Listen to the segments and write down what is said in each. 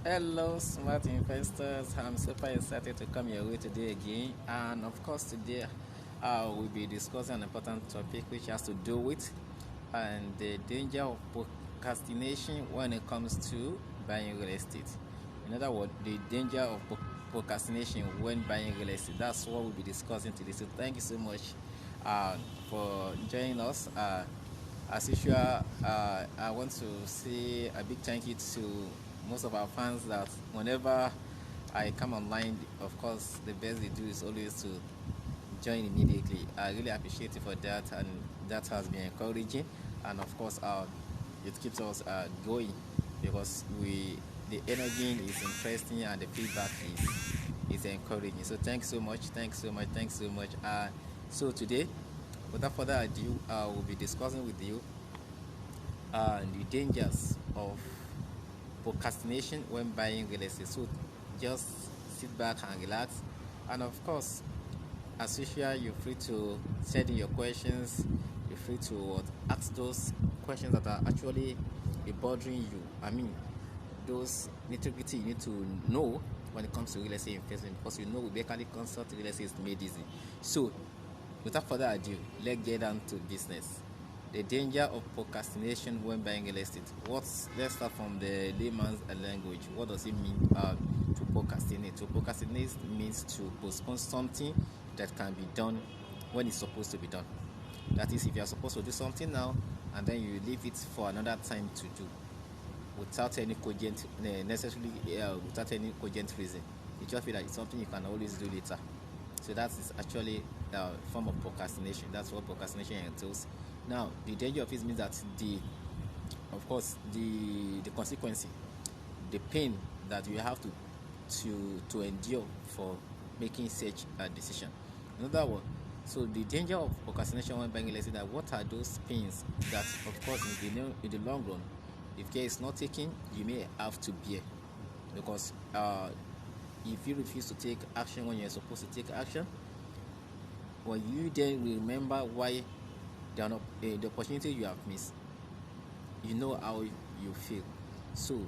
Hello, smart investors. I'm super excited to come your way today again. And of course, today we'll be discussing an important topic which has to do with and the danger of procrastination when it comes to buying real estate. In other words, the danger of procrastination when buying real estate. That's what we'll be discussing today. So, thank you so much uh, for joining us. As usual, I want to say a big thank you to most of our fans that whenever I come online, of course, the best they do is always to join immediately. I really appreciate it for that, and that has been encouraging. And of course, it keeps us going because the energy is interesting and the feedback is encouraging. So thanks so much, thanks so much, thanks so much. So today, without further ado, we'll be discussing with you the dangers of procrastination when buying real estate. So just sit back and relax. And of course, as usual, you're free to send in your questions. You're free to ask those questions that are actually bothering you. I mean, those nitty-gritty you need to know when it comes to real estate investment, because you know with Belkalid Consults, real estate is made easy. So without further ado, let's get down to business. The danger of procrastination when buying real estate. Let's start from the layman's language. What does it mean to procrastinate? To procrastinate means to postpone something that can be done when it's supposed to be done. That is, if you are supposed to do something now and then you leave it for another time to do without any cogent without any cogent reason. You just feel that it's something you can always do later. So that is actually a form of procrastination. That's what procrastination entails. Now, the danger of it means that of course, the consequence, the pain that you have to endure for making such a decision. Another one. So the danger of procrastination when buying real estate, that what are those pains that, of course, in the long run, if care is not taken, you may have to bear, because if you refuse to take action when you're supposed to take action, when you then remember why the opportunity you have missed, you know how you feel. So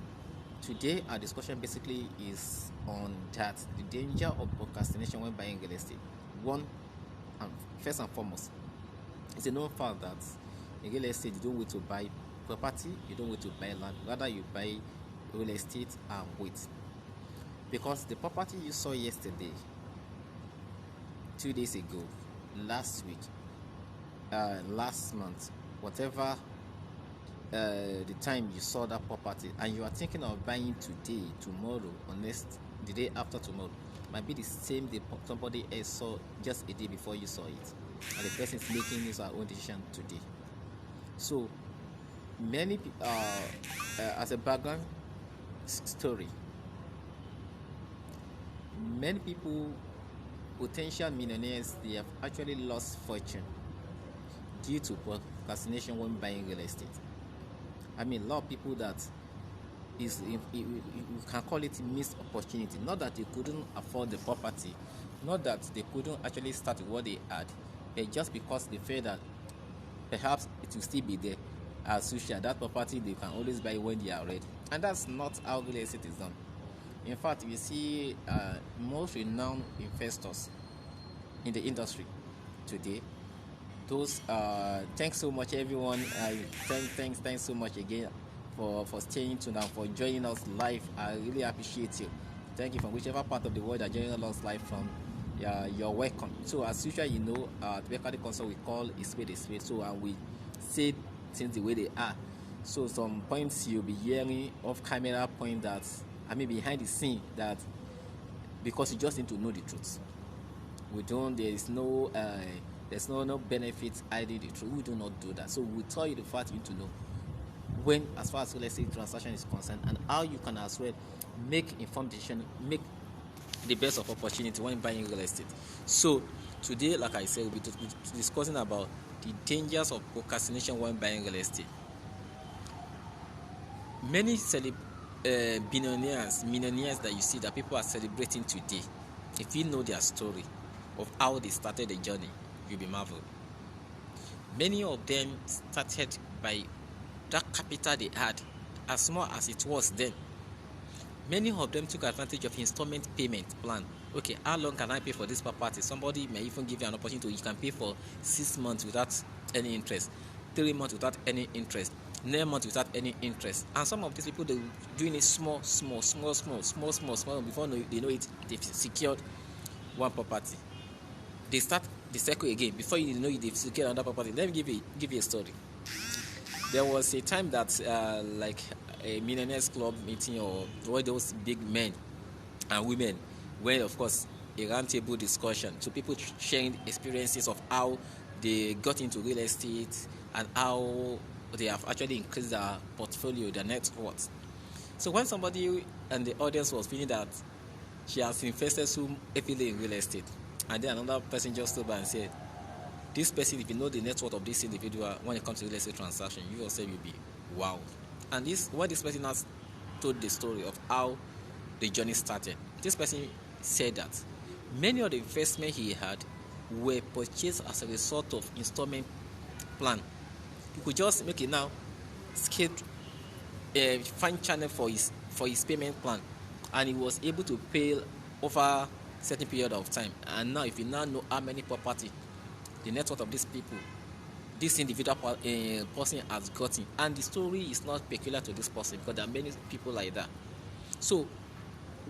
today our discussion basically is on that, the danger of procrastination when buying real estate. One, and first and foremost, it's a known fact that in real estate you don't wait to buy property, you don't wait to buy land, rather you buy real estate and wait, because the property you saw yesterday, 2 days ago, last week, last month, whatever the time you saw that property, and you are thinking of buying today, tomorrow, or next, the day after tomorrow, might be the same day somebody else saw just a day before you saw it, and the person is making his or her own decision today. So many people, as a background story, many people, potential millionaires, they have actually lost fortune due to procrastination when buying real estate. I mean, a lot of people that you can call it missed opportunity. Not that they couldn't afford the property, not that they couldn't actually start with what they had, but just because they felt that perhaps it will still be there. As usual, that property they can always buy when they are ready, and that's not how real estate is done. In fact, you see most renowned investors in the industry today, those thanks so much everyone, thanks so much again for staying tuned and for joining us live. I really appreciate you. Thank you from whichever part of the world are joining us live from. You're welcome. So as usual, you know, at Belkalid Consults we call a spade a spade, so and we say things the way they are. So some points you'll be hearing off camera point that, I mean, behind the scene, that because you just need to know the truth. We don't, there's no benefit hiding the truth. We do not do that. So we tell you the fact you need to know when, as far as real estate transaction is concerned, and how you can as well make informed decision, make the best of opportunity when buying real estate. So today, like I said, we'll be discussing about the dangers of procrastination when buying real estate. Many millionaires that you see that people are celebrating today, if you know their story of how they started the journey, you'll be marveled. Many of them started by that capital they had, as small as it was then. Many of them took advantage of installment payment plan. Okay, how long can I pay for this property? Somebody may even give you an opportunity. You can pay for 6 months without any interest, 3 months without any interest, 9 months without any interest. And some of these people, they're doing it small before they know it, they've secured one property. They start the circle again. Before you know it, they've secured another property. Let me give you a story. There was a time that like a millionaires club meeting, or all those big men and women, where of course a roundtable discussion, so people sharing experiences of how they got into real estate and how they have actually increased their portfolio, their net worth. So when somebody and the audience was feeling that she has invested so heavily in real estate, and then another person just stood by and said, this person, if you know the net worth of this individual when it comes to real estate transaction, you yourself will be wow. And this person has told the story of how the journey started. This person said that many of the investment he had were purchased as a result of installment plan. He could just make it now, find channel for his payment plan, and he was able to pay over certain period of time. And now, if you now know how many property, the net worth of these people, this individual person has gotten, and the story is not peculiar to this person, because there are many people like that. So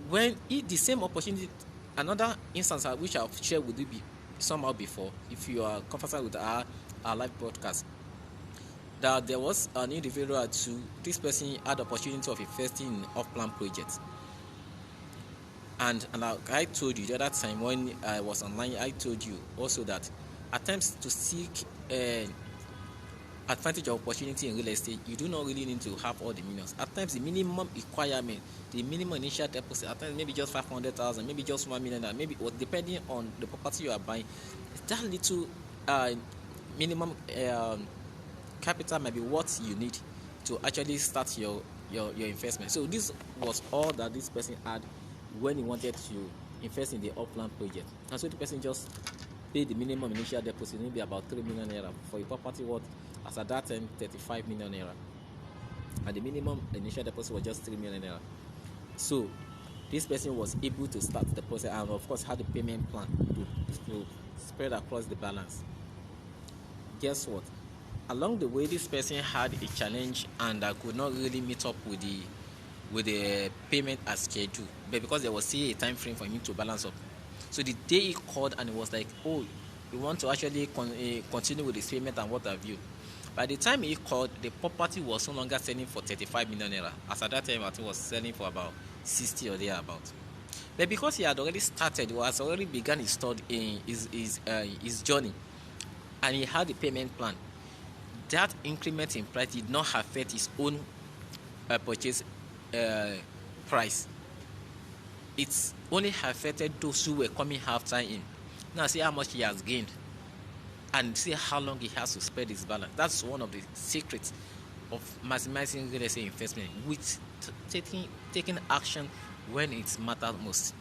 when the same opportunity, another instance which I've shared with you somehow before, if you are comfortable with our live broadcast, that there was an individual too. This person had the opportunity of investing in off-plan projects. And I told you the other time when I was online, I told you also that attempts to seek advantage of opportunity in real estate, you do not really need to have all the millions. At times, the minimum requirement, the minimum initial deposit, at times maybe just 500,000, maybe just $1 million, maybe depending on the property you are buying, that little minimum capital might be what you need to actually start your investment. So this was all that this person had when he wanted to invest in the off-plan project. And so the person just paid the minimum initial deposit, maybe about 3 million naira, for a property worth, as at that time, 35 million naira. And the minimum initial deposit was just 3 million naira. So this person was able to start the process, and of course had a payment plan to spread across the balance. Guess what? Along the way, this person had a challenge and could not really meet up with the payment as scheduled, but because there was still a time frame for him to balance up. So the day he called and it was like, oh, you want to actually continue with this payment and what have you. By the time he called, the property was no longer selling for 35 million naira. As at that time, I think it was selling for about 60 or thereabout. But because he had already started, he has already begun his journey, and he had a payment plan, that increment in price did not affect his own purchase price. It's only affected those who were coming after him. Now see how much he has gained, and see how long he has to spread his balance. That's one of the secrets of maximizing real estate investment, with taking action when it matters most.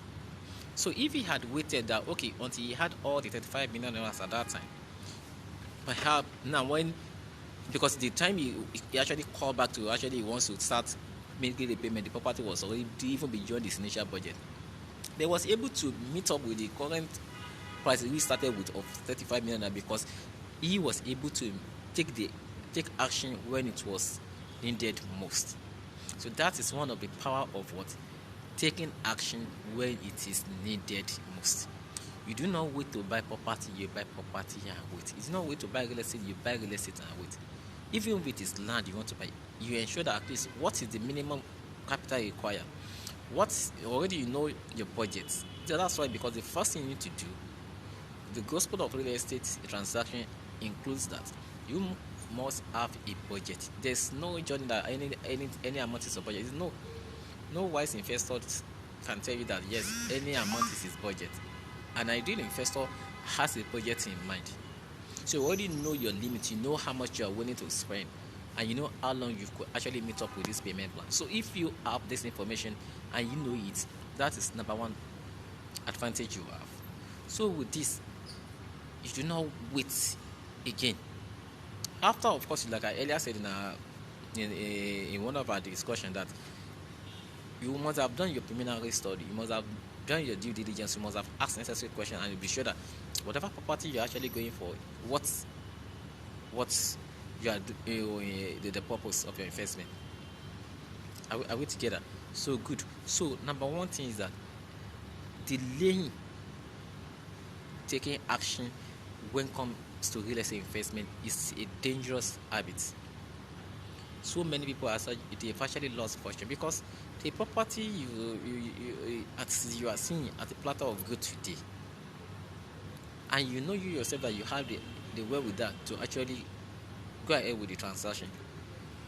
So if he had waited that, okay, until he had all the 35 million dollars at that time, perhaps now because the time he actually called back to actually he wants to start making the payment, the property was already even beyond his initial budget. They was able to meet up with the current price we started with of 35 million, because he was able to take action when it was needed most. So that is one of the power of what? Taking action when it is needed most. You do not wait to buy property, you buy property and wait. You do not wait to buy real estate, you buy real estate and wait. Even if it is land you want to buy, you ensure that at least what is the minimum capital you require. Already you know your budget. So that's why, because the first thing you need to do, the gospel of real estate transaction includes that you must have a budget. There's no journey that any amount is a budget. There's no wise investor can tell you that yes, any amount is his budget. An ideal investor has a budget in mind. So you already know your limit, you know how much you are willing to spend, and you know how long you could actually meet up with this payment plan. So if you have this information and you know it, that is number one advantage you have. So with this, you do not wait again. After, of course, like I earlier said in one of our discussion, that you must have done your preliminary study, you must have done your due diligence, you must have asked necessary questions, and you be sure that whatever property you're actually going for, what's you are the purpose of your investment. Are we together? So good. So number one thing is that delaying taking action when it comes to real estate investment is a dangerous habit. So many people they've actually lost fortune because the property you are seeing at the platter of good today, and you yourself that you have the wherewithal to actually go ahead with the transaction,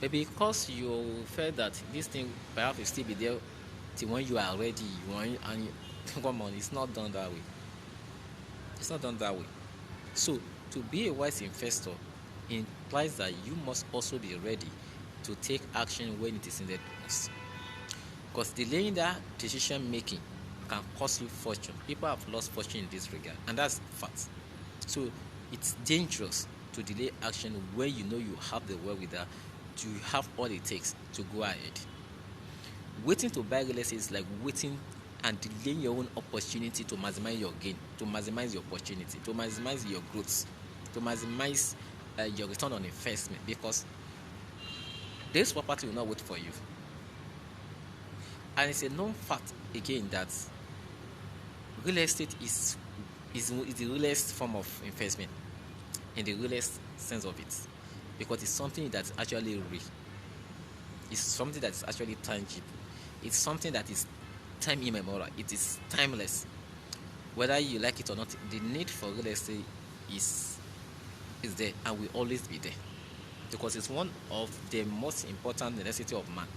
but because you felt that this thing perhaps will still be there till when you are ready, come on, it's not done that way. It's not done that way. So to be a wise investor implies that you must also be ready to take action when it is needed most. Because delaying that decision making can cost you fortune. People have lost fortune in this regard, and that's fact. So it's dangerous to delay action when you know you have the wherewithal, to have all it takes to go ahead. Waiting to buy real estate is like waiting and delaying your own opportunity to maximize your gain, to maximize your opportunity, to maximize your growth, to maximize your return on investment, because this property will not wait for you. And it's a known fact again that real estate is the realest form of investment, in the realest sense of it, because it's something that's actually real. It's something that's actually tangible. It's something that is time immemorial. It is timeless. Whether you like it or not, the need for real estate is there and will always be there, because it's one of the most important necessity of man.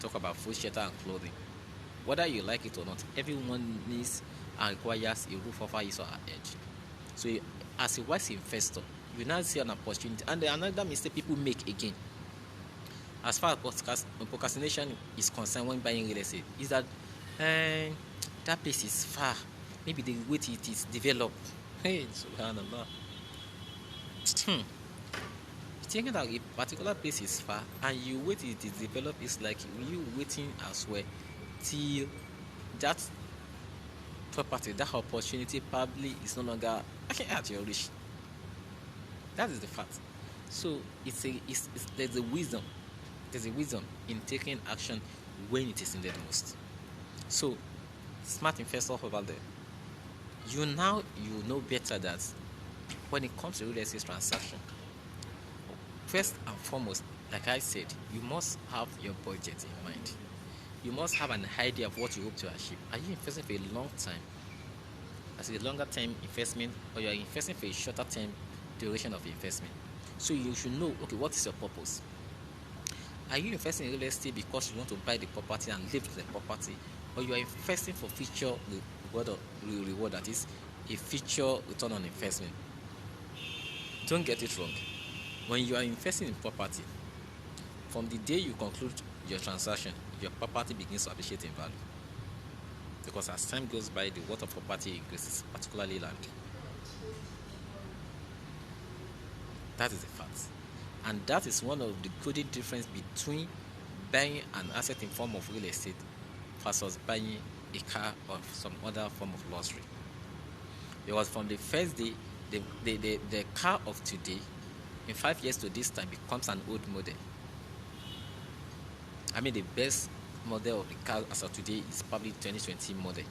Talk about food, shelter, and clothing. Whether you like it or not, everyone needs and requires a roof over his or her head. So as a wise investor, you now see an opportunity. And another mistake people make again, as far as procrastination is concerned when buying real estate, is that that place is far. Maybe the way it is developed. Hey, subhanallah. Thinking that a particular place is far and you wait it is developed, is like you waiting as well till that property, that opportunity probably is no longer at your reach. That is the fact. So there's a wisdom. There's a wisdom in taking action when it is needed most. So, smart investors over there, you know better that when it comes to real estate transaction, first and foremost, like I said, you must have your budget in mind. You must have an idea of what you hope to achieve. Are you investing for a long time, as a longer term investment, or you are investing for a shorter term duration of investment? So you should know, okay, what is your purpose? Are you investing in real estate because you want to buy the property and live with the property, or you are investing for future reward, that is a future return on investment? Don't get it wrong. When you are investing in property, from the day you conclude your transaction, your property begins to appreciate in value, because as time goes by, the worth of property increases, particularly land. That is a fact. And that is one of the coding difference between buying an asset in form of real estate versus buying a car or some other form of luxury. Because from the first day, the car of today, in 5 years to this time, becomes an old model. I mean, the best model of the car as of today is probably 2020 model,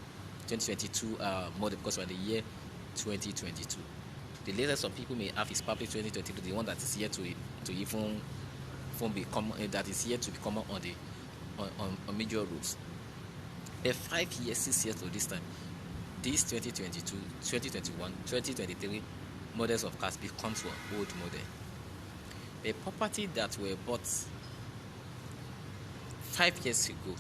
2022 model, because we're in the year 2022. The latest some people may have is probably 2023, the one that is yet to even become, that is yet to be common on major roads. But 5 years, 6 years to this time, these 2022, 2021, 2023 models of cars becomes an old model. A property that were bought 5 years ago,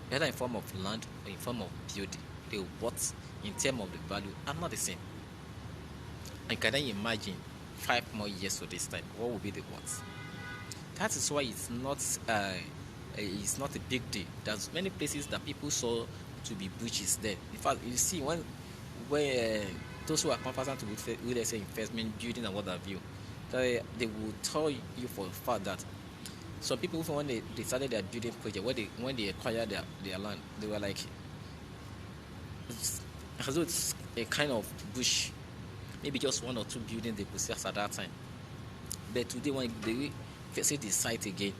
whether in form of land or in form of building, they were bought in terms of the value are not the same. And can I imagine 5 more years to this time, what will be the worth? That is why it's not a big deal. There's many places that people saw to be breaches there. In fact, you see when those who are conversant with real estate investment, building and what have you, they will tell you for a fact that Some people, even when they started their building project, when they acquired their land, they were like, as though it's a kind of bush, maybe just one or two buildings they possessed at that time. But today, when they visit the site again,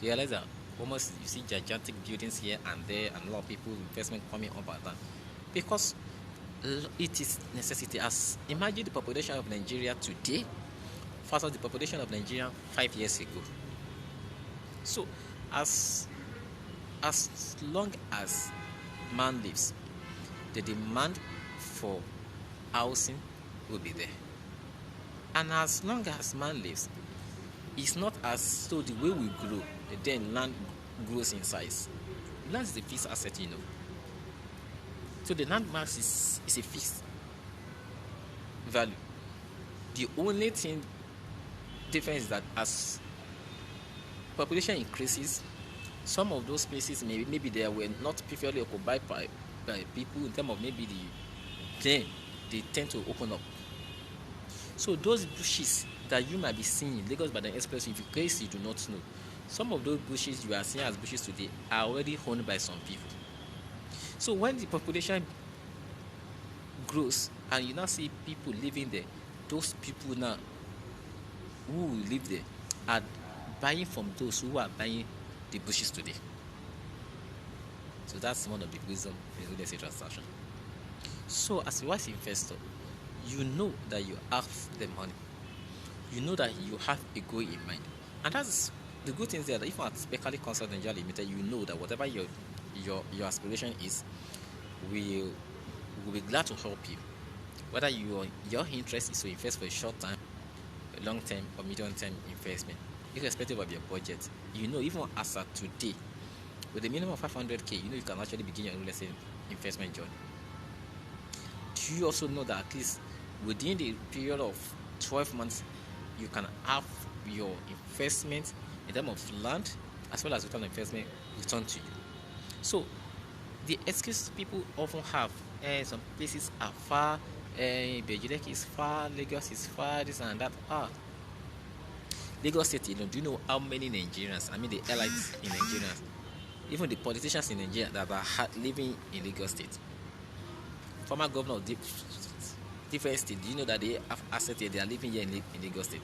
they realize that almost you see gigantic buildings here and there, and a lot of people investment coming up at that, because it is necessity. As imagine the population of Nigeria today versus the population of Nigeria 5 years ago. So as long as man lives, the demand for housing will be there. And as long as man lives, it's not as so the way we grow, then land grows in size. Land is a fixed asset, So the land mass is a fixed value. The only thing difference is that as population increases, some of those places maybe they were not previously occupied by people in terms of maybe then they tend to open up. So those bushes that you might be seeing in Lagos by the Expressway, in case you do not know, some of those bushes you are seeing as bushes today are already owned by some people. So when the population grows and you now see people living there, those people now who live there are buying from those who are buying the bushes today. So that's one of the wisdom in real estate transaction. So as a wise investor, you know that you have the money. You know that you have a goal in mind. And that's the good thing there, that if at Belkalid Consults Nigeria Limited, you know that whatever your aspiration is, we'll be glad to help you. Whether your interest is to invest for a short time, a long term, or medium term investment, irrespective of your budget, even as of today, with a minimum of 500k, you can actually begin your real estate investment journey. Do you also know that at least within the period of 12 months, you can have your investment in terms of land as well as return on investment returned to you? So the excuse people often have, some places are far, Bejidek is far, Lagos is far, this and that. Lagos State, do you know how many Nigerians, the elites in Nigerians, even the politicians in Nigeria that are living in Lagos State? Former governor of different states, do you know that they have assets here, they are living here in Lagos State?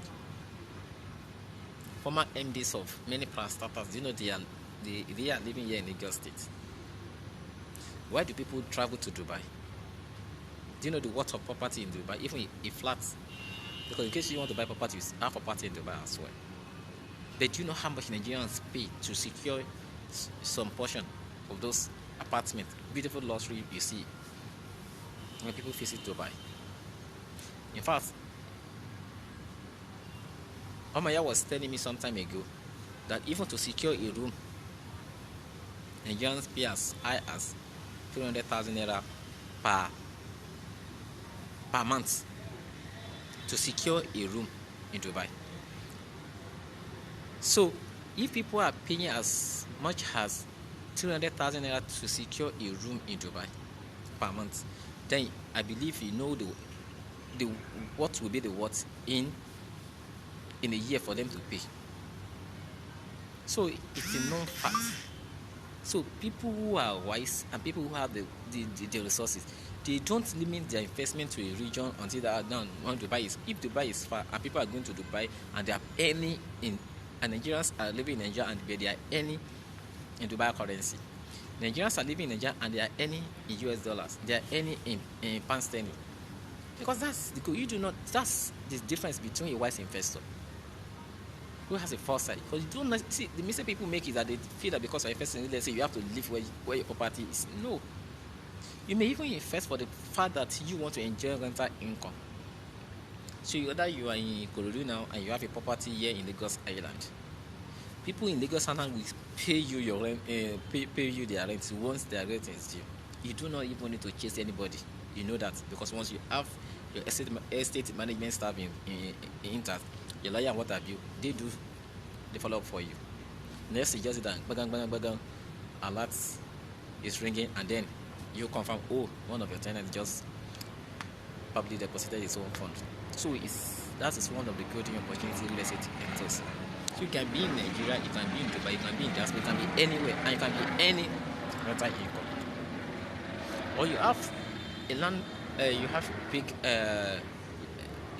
Former MDs of many startups, do you know they are living here in Lagos State? Why do people travel to Dubai? Do you know the worth of property in Dubai, even a flat? Because in case you want to buy property, you have property in Dubai as well. But do you know how much Nigerians pay to secure some portion of those apartments, beautiful luxury you see when people visit Dubai? In fact, Omaya was telling me some time ago that even to secure a room, Nigerians pay as high as 300,000 naira per month to secure a room in Dubai. So if people are paying as much as 300,000 naira to secure a room in Dubai per month, then I believe the what will be the worth in a year for them to pay. So it's a known fact. So people who are wise and people who have the resources, they don't limit their investment to a region until they are done. When Dubai is, if Dubai is far and people are going to Dubai and they are earning and Nigerians are living in Nigeria and they are earning in Dubai currency. Nigerians are living in Nigeria and they are earning in US dollars. They are earning in pound sterling. Because that's the difference between a wise investor who has a foresight. Because you don't see, the mistake people make is that they feel that because you're investing, let's say you have to live where your property is. No. You may even invest for the fact that you want to enjoy rental income. So whether you are in Ikorodu now and you have a property here in Lagos Island, people in Lagos Island will pay you your rent, pay you their rent once their rent is due. You do not even need to chase anybody. You know that because once you have your estate management staff in intact, your lawyer and what have you, they do the follow up for you. Next, you just that bagang, alert is ringing, and then you confirm, one of your tenants just probably deposited his own fund. So that is one of the golden opportunity real estate entails. So you can be in Nigeria, you can be in Dubai, you can be in diaspora, you can be anywhere, and you can be any rental income. Or you have a land, you have big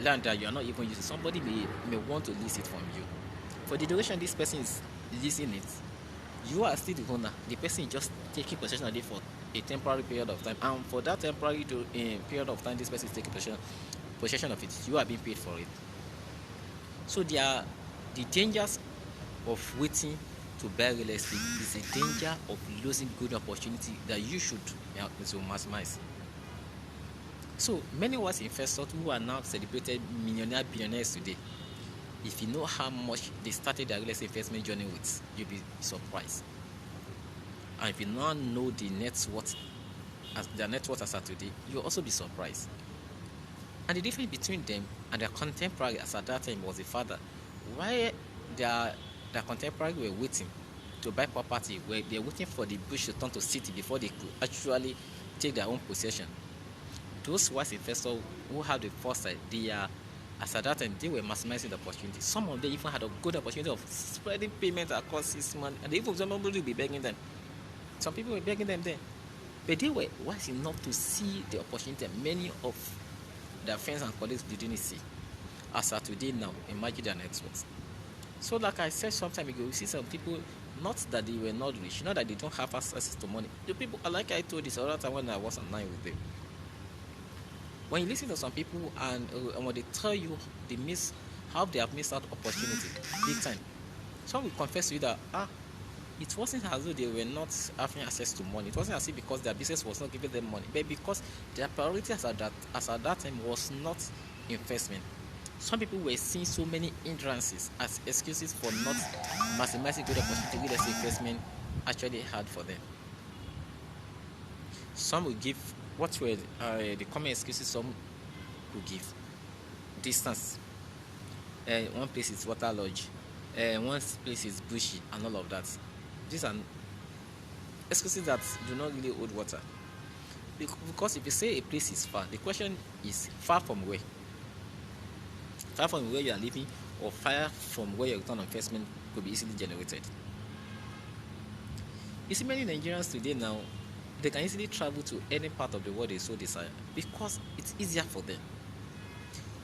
land that you are not even using. Somebody may want to lease it from you. For the duration this person is leasing it, you are still the owner. The person is just taking possession of it for a temporary period of time, and for that temporary period of time this person is taking possession of it, you are being paid for it. So there are the dangers of waiting to buy real estate is a danger of losing good opportunity that you should maximize. So many wise investors who are now celebrated billionaires today, if you know how much they started their real estate investment journey with, you'll be surprised. And if you now know their net worth as at today, you'll also be surprised. And the difference between them and their contemporary as at that time was the father. Why their contemporary were waiting to buy property, where they're waiting for the bush to turn to city before they could actually take their own possession. Those wise investors who had the foresight, as at that time, they were maximizing the opportunity. Some of them even had a good opportunity of spreading payments across 6 months, and even somebody will be begging them. Some people were begging them then, but they were wise enough to see the opportunity. Many of their friends and colleagues didn't see. As at today now, imagine their net worth. So like I said some time ago, you see some people, not that they were not rich, not that they don't have access to money. The people, like I told this other time when I was online with them, when you listen to some people and when they tell you how they have missed out opportunity big time, some will confess to you that it wasn't as though they were not having access to money. It wasn't as if because their business was not giving them money, but because their priority as at that time was not investment. Some people were seeing so many hindrances as excuses for not maximizing good opportunity real estate investment actually had for them. Some will give what were the common excuses some could give. Distance. One place is waterlogged. One place is bushy and all of that. These are excuses that do not really hold water. Because if you say a place is far, the question is far from where? Far from where you are living, or far from where your return on investment could be easily generated. You see, many Nigerians today now, they can easily travel to any part of the world they so desire because it's easier for them.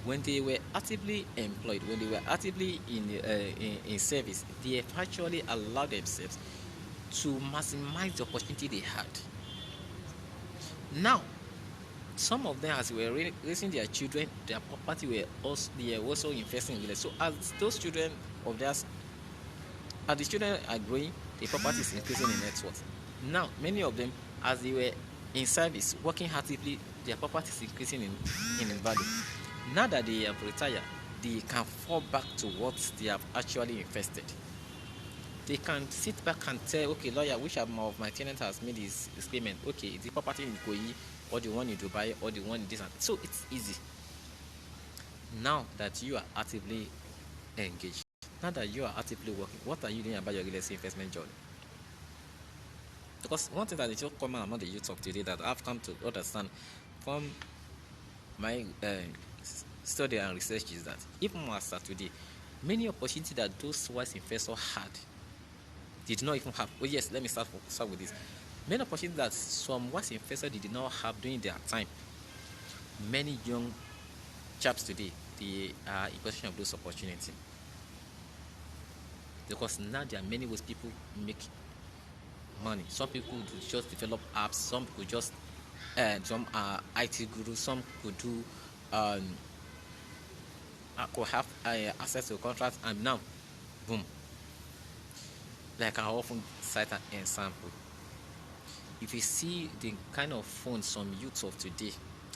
When they were actively employed, when they were actively in service, they have actually allowed themselves to maximize the opportunity they had. Now, some of them, as they were raising their children, their property they were also investing in real estate. So as those children of theirs, as the children are growing, the property is increasing in net worth. Now, many of them, as they were in service, working actively, their property is increasing in value. Now that they have retired, they can fall back to what they have actually invested. They can sit back and tell, okay, lawyer, which of my tenant has made his payment? Okay, is the property in Ikoyi, or the one in Dubai, or the one in this? So it's easy. Now that you are actively engaged, now that you are actively working, what are you doing about your real estate investment journey? Because one thing that is so common among the youth of today that I've come to understand from my study and research is that even as of today, many opportunities that those wise investors had did not even have. Oh yes, let me start with this. Many opportunities that some wise investors did not have during their time. Many young chaps today, they are in possession of those opportunities. Because now there are many ways people make money. Some people could just develop apps, some could just some are IT gurus, some could do could have access to contracts, and now boom. Like I often cite an example. If you see the kind of phones some youths of today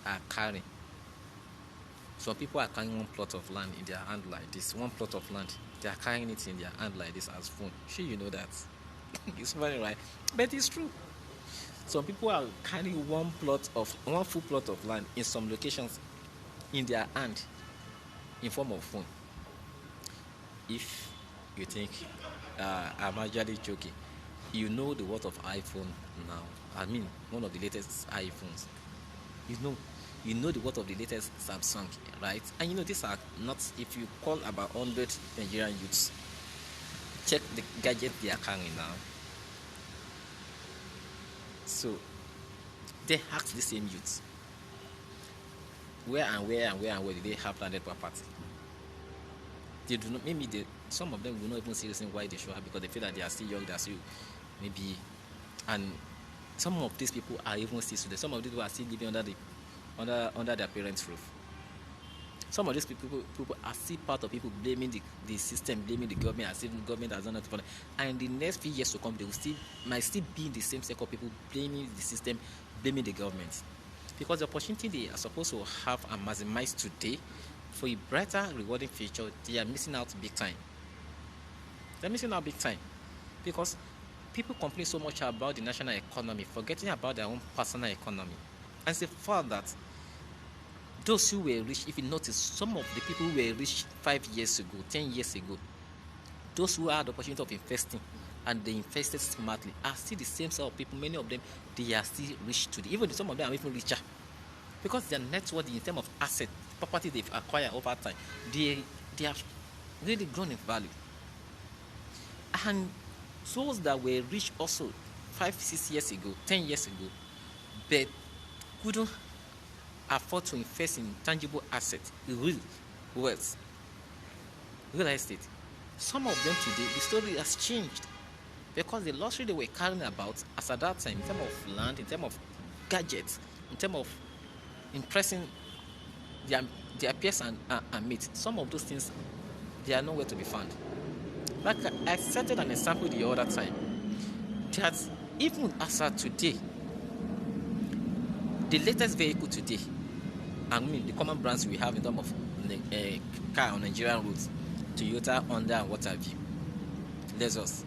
are carrying, some people are carrying one plot of land in their hand like this. One plot of land, they are carrying it in their hand like this as phone. Sure, you know that. It's funny, right? But it's true. Some people are carrying one full plot of land in some locations in their hand in form of phone. If you think I'm actually joking, you know the worth of iPhone now. I mean, one of the latest iPhones. You know the worth of the latest Samsung, right? And you know these are not, if you call about 100 Nigerian youths, check the gadget they are carrying now. So they asked the same youth, where did they have landed property? They do not. Some of them will not even see reason why they should have, because they feel that they are still young, they are still maybe, and some of these people are even still students. Some of these people are still living under their parents' roof. Some of these people are still part of people blaming the system, blaming the government, as if the government has done nothing for them. And in the next few years to come, they might still be in the same circle of people blaming the system, blaming the government. Because the opportunity they are supposed to have and maximize today for a brighter, rewarding future, they are missing out big time. They're missing out big time. Because people complain so much about the national economy, forgetting about their own personal economy. And it's a fact that those who were rich, if you notice, some of the people who were rich 5 years ago, 10 years ago, those who had the opportunity of investing and they invested smartly are still the same sort of people. Many of them, they are still rich today. Even some of them are even richer, because their net worth in terms of asset, property they've acquired over time, they have really grown in value. And those that were rich also 5, 6 years ago, 10 years ago, but couldn't afford to invest in tangible assets, real wealth, real estate. Some of them today, the story has changed, because the luxury they were carrying about as at that time, in terms of land, in terms of gadgets, in terms of impressing their peers and mates, some of those things, they are nowhere to be found. Like I cited an example the other time, that even as at today, the latest vehicle today, I mean the common brands we have in terms of car on Nigerian roads, Toyota, Honda, and what have you, Lexus,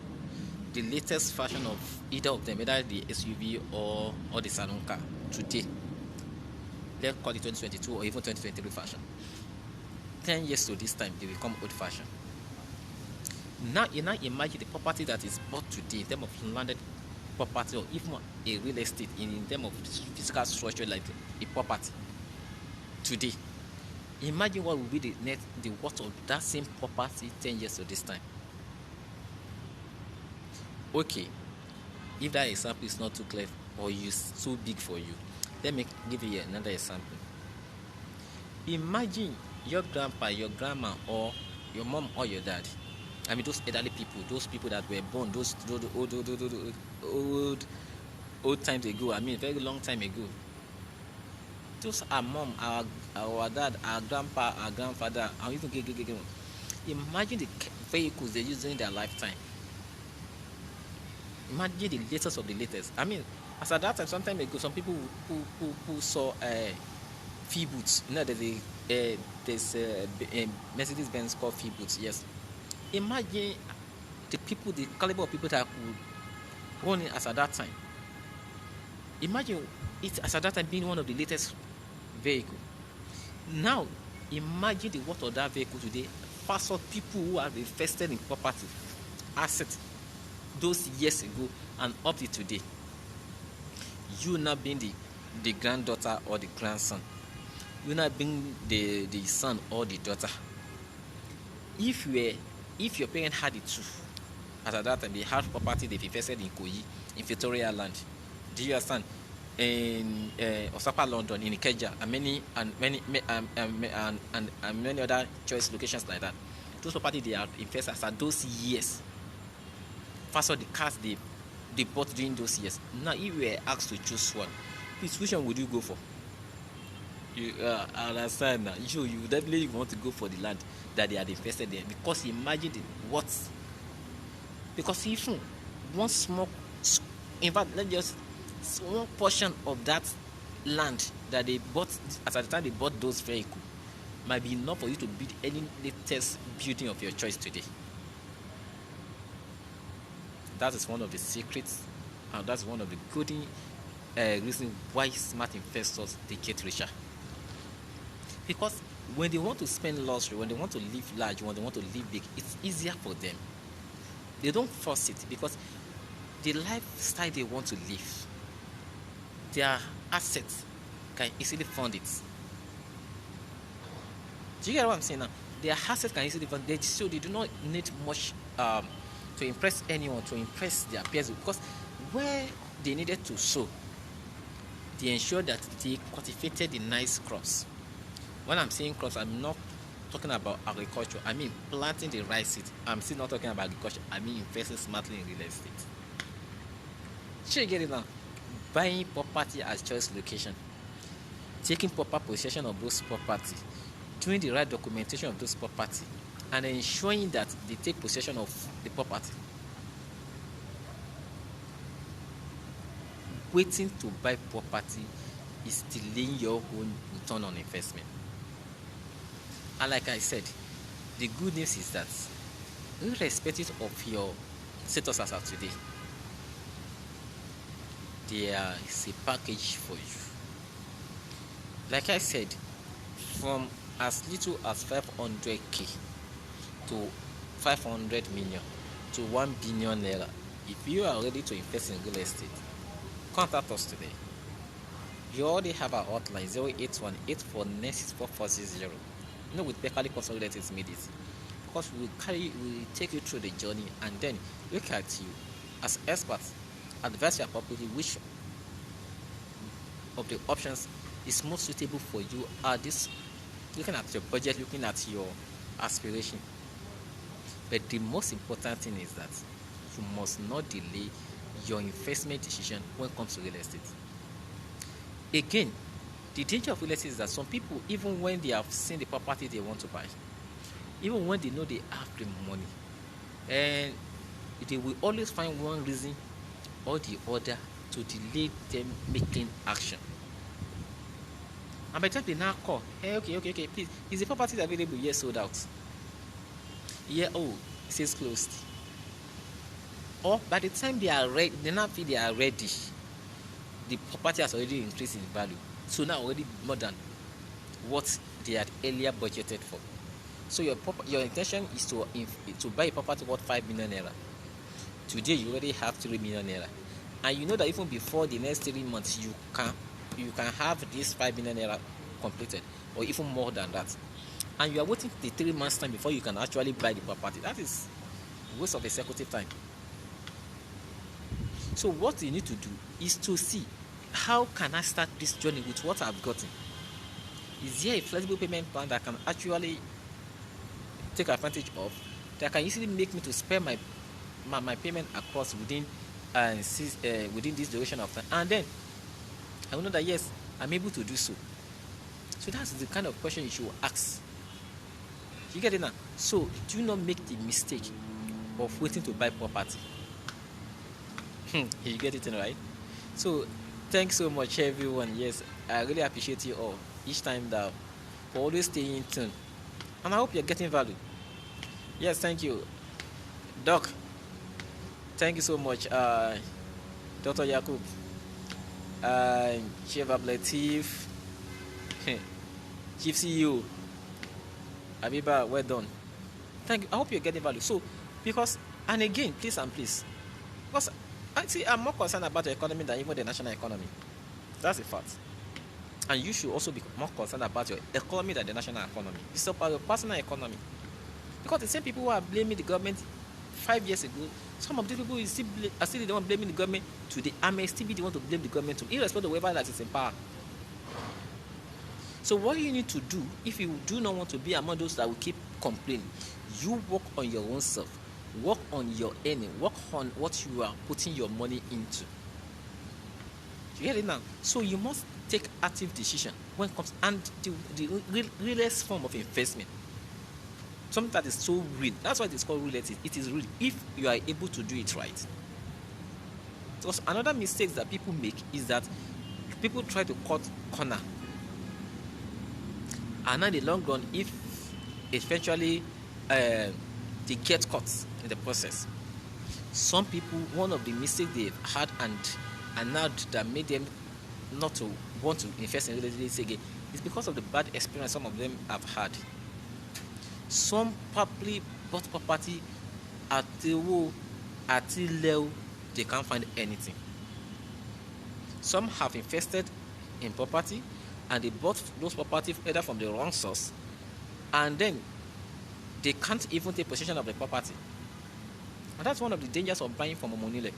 the latest version of either of them, either the SUV or the salon car today, let's call it 2022 or even 2023 fashion, 10 years to this time, they become old fashion. Now imagine the property that is bought today in terms of landed property, or even a real estate in terms of physical structure, like a property today. Imagine what will be the worth of that same property 10 years to this time. Okay, if that example is not too clear or is too big for you, let me give you another example. Imagine your grandpa, your grandma, or your mom or your dad. I mean, those elderly people, those people that were born, those old times ago. I mean, very long time ago. Those are mom, our dad, our grandpa, our grandfather, and even imagine the vehicles they use during their lifetime. Imagine the latest of the latest. I mean, as at that time, some time ago, some people who saw fee boots. You know, there's Mercedes Benz called fee boots. Yes. Imagine the caliber of people that could run it as at that time. Imagine it as at that time being one of the latest vehicle. Now, imagine the worth of that vehicle today versus people who have invested in property, assets, those years ago and up to today. You now being the granddaughter or the grandson. You now being the son or the daughter. If your parents had it too, at that time they had property, they've invested in Koyi, in Victoria Land. Do you understand? In Osapa, London, in Ikeja, and many other choice locations like that. Those property they have invested at those years. First of the cars they bought during those years. Now, if you were asked to choose one, which one would you go for? You understand now. You definitely want to go for the land that they had invested in, because imagine what. Because even one small, in fact, let's just one portion of that land that they bought at the time they bought those vehicles might be enough for you to build any latest building of your choice today. That is one of the secrets, and that's one of the good reasons why smart investors they get richer. Because when they want to spend luxury, when they want to live large, when they want to live big, it's easier for them. They don't force it, because the lifestyle they want to live, their assets can easily fund it. Do you get what I'm saying now? Their assets can easily fund it, so they do not need much to impress anyone, to impress their peers, because where they needed to sow, they ensured that they cultivated the nice crops. When I'm saying crops, I'm not talking about agriculture. I mean planting the right seed. I'm still not talking about agriculture. I mean investing smartly in real estate. Sure, you get it now. Buying property as choice location, taking proper possession of those property, doing the right documentation of those property, and ensuring that they take possession of the property. Waiting to buy property is delaying your own return on investment. And like I said, the good news is that irrespective of your status as of today, there is a package for you. Like I said, from as little as 500k to 500 million to 1 billion naira. If you are ready to invest in real estate, contact us today. You already have our hotline 08184964460. With Belkalid Consults, it's made it, because we will take you through the journey and then look at you as experts, advise you appropriately which of the options is most suitable for you. This looking at your budget, looking at your aspiration. But the most important thing is that you must not delay your investment decision when it comes to real estate. Again, the danger of real estate is that some people, even when they have seen the property they want to buy, even when they know they have the money, and they will always find one reason or the other to delay them making action. And by the time they now call, hey, okay, please, is the property available? Yes, sold out. Yeah, oh, it says closed. Or by the time they are ready, they now feel they are ready, the property has already increased in value. So now already more than what they had earlier budgeted for. So your intention is to buy a property worth 5 million naira. Today you already have 3 million naira, and you know that even before the next 3 months you can have this 5 million naira completed, or even more than that. And you are waiting the 3 months time before you can actually buy the property. That is waste of executive time. So what you need to do is to see, how can I start this journey with what I've gotten? Is there a flexible payment plan that can actually take advantage of, that can easily make me to spare my payment across within this duration of time? And then I will know that yes, I'm able to do so. So that's the kind of question you should ask. You get it now? So do not make the mistake of waiting to buy property. You get it right? So thanks so much, everyone. Yes, I really appreciate you all each time that for always staying tuned, and I hope you're getting value. Yes, thank you, Doc. Thank you so much, Dr. Yakub, Chef Ablatif, Chief CEO, Abiba. Well done. Thank you. I hope you're getting value. So, because, and again, please, because I'm more concerned about the economy than even the national economy. That's a fact. And you should also be more concerned about your economy than the national economy. It's about your personal economy. Because the same people who are blaming the government 5 years ago, some of the people are still the one blaming the government today. I may still be the one to blame the government too, irrespective of whoever that is in power. So what you need to do, if you do not want to be among those that will keep complaining, you work on your own self. Work on your earning. Work on what you are putting your money into. You get it now? So you must take active decision when it comes, and the realest form of investment, something that is so real. That's why it is called real estate. It is real if you are able to do it right. Because another mistake that people make is that people try to cut corner, and in the long run, if eventually they get caught in the process, some people, one of the mistakes they've had and now that made them not to want to invest in real estate again is because of the bad experience some of them have had. Some probably bought property at the level they can't find anything. Some have invested in property and they bought those property either from the wrong source, and then they can't even take possession of the property. And that's one of the dangers of buying from Omonile,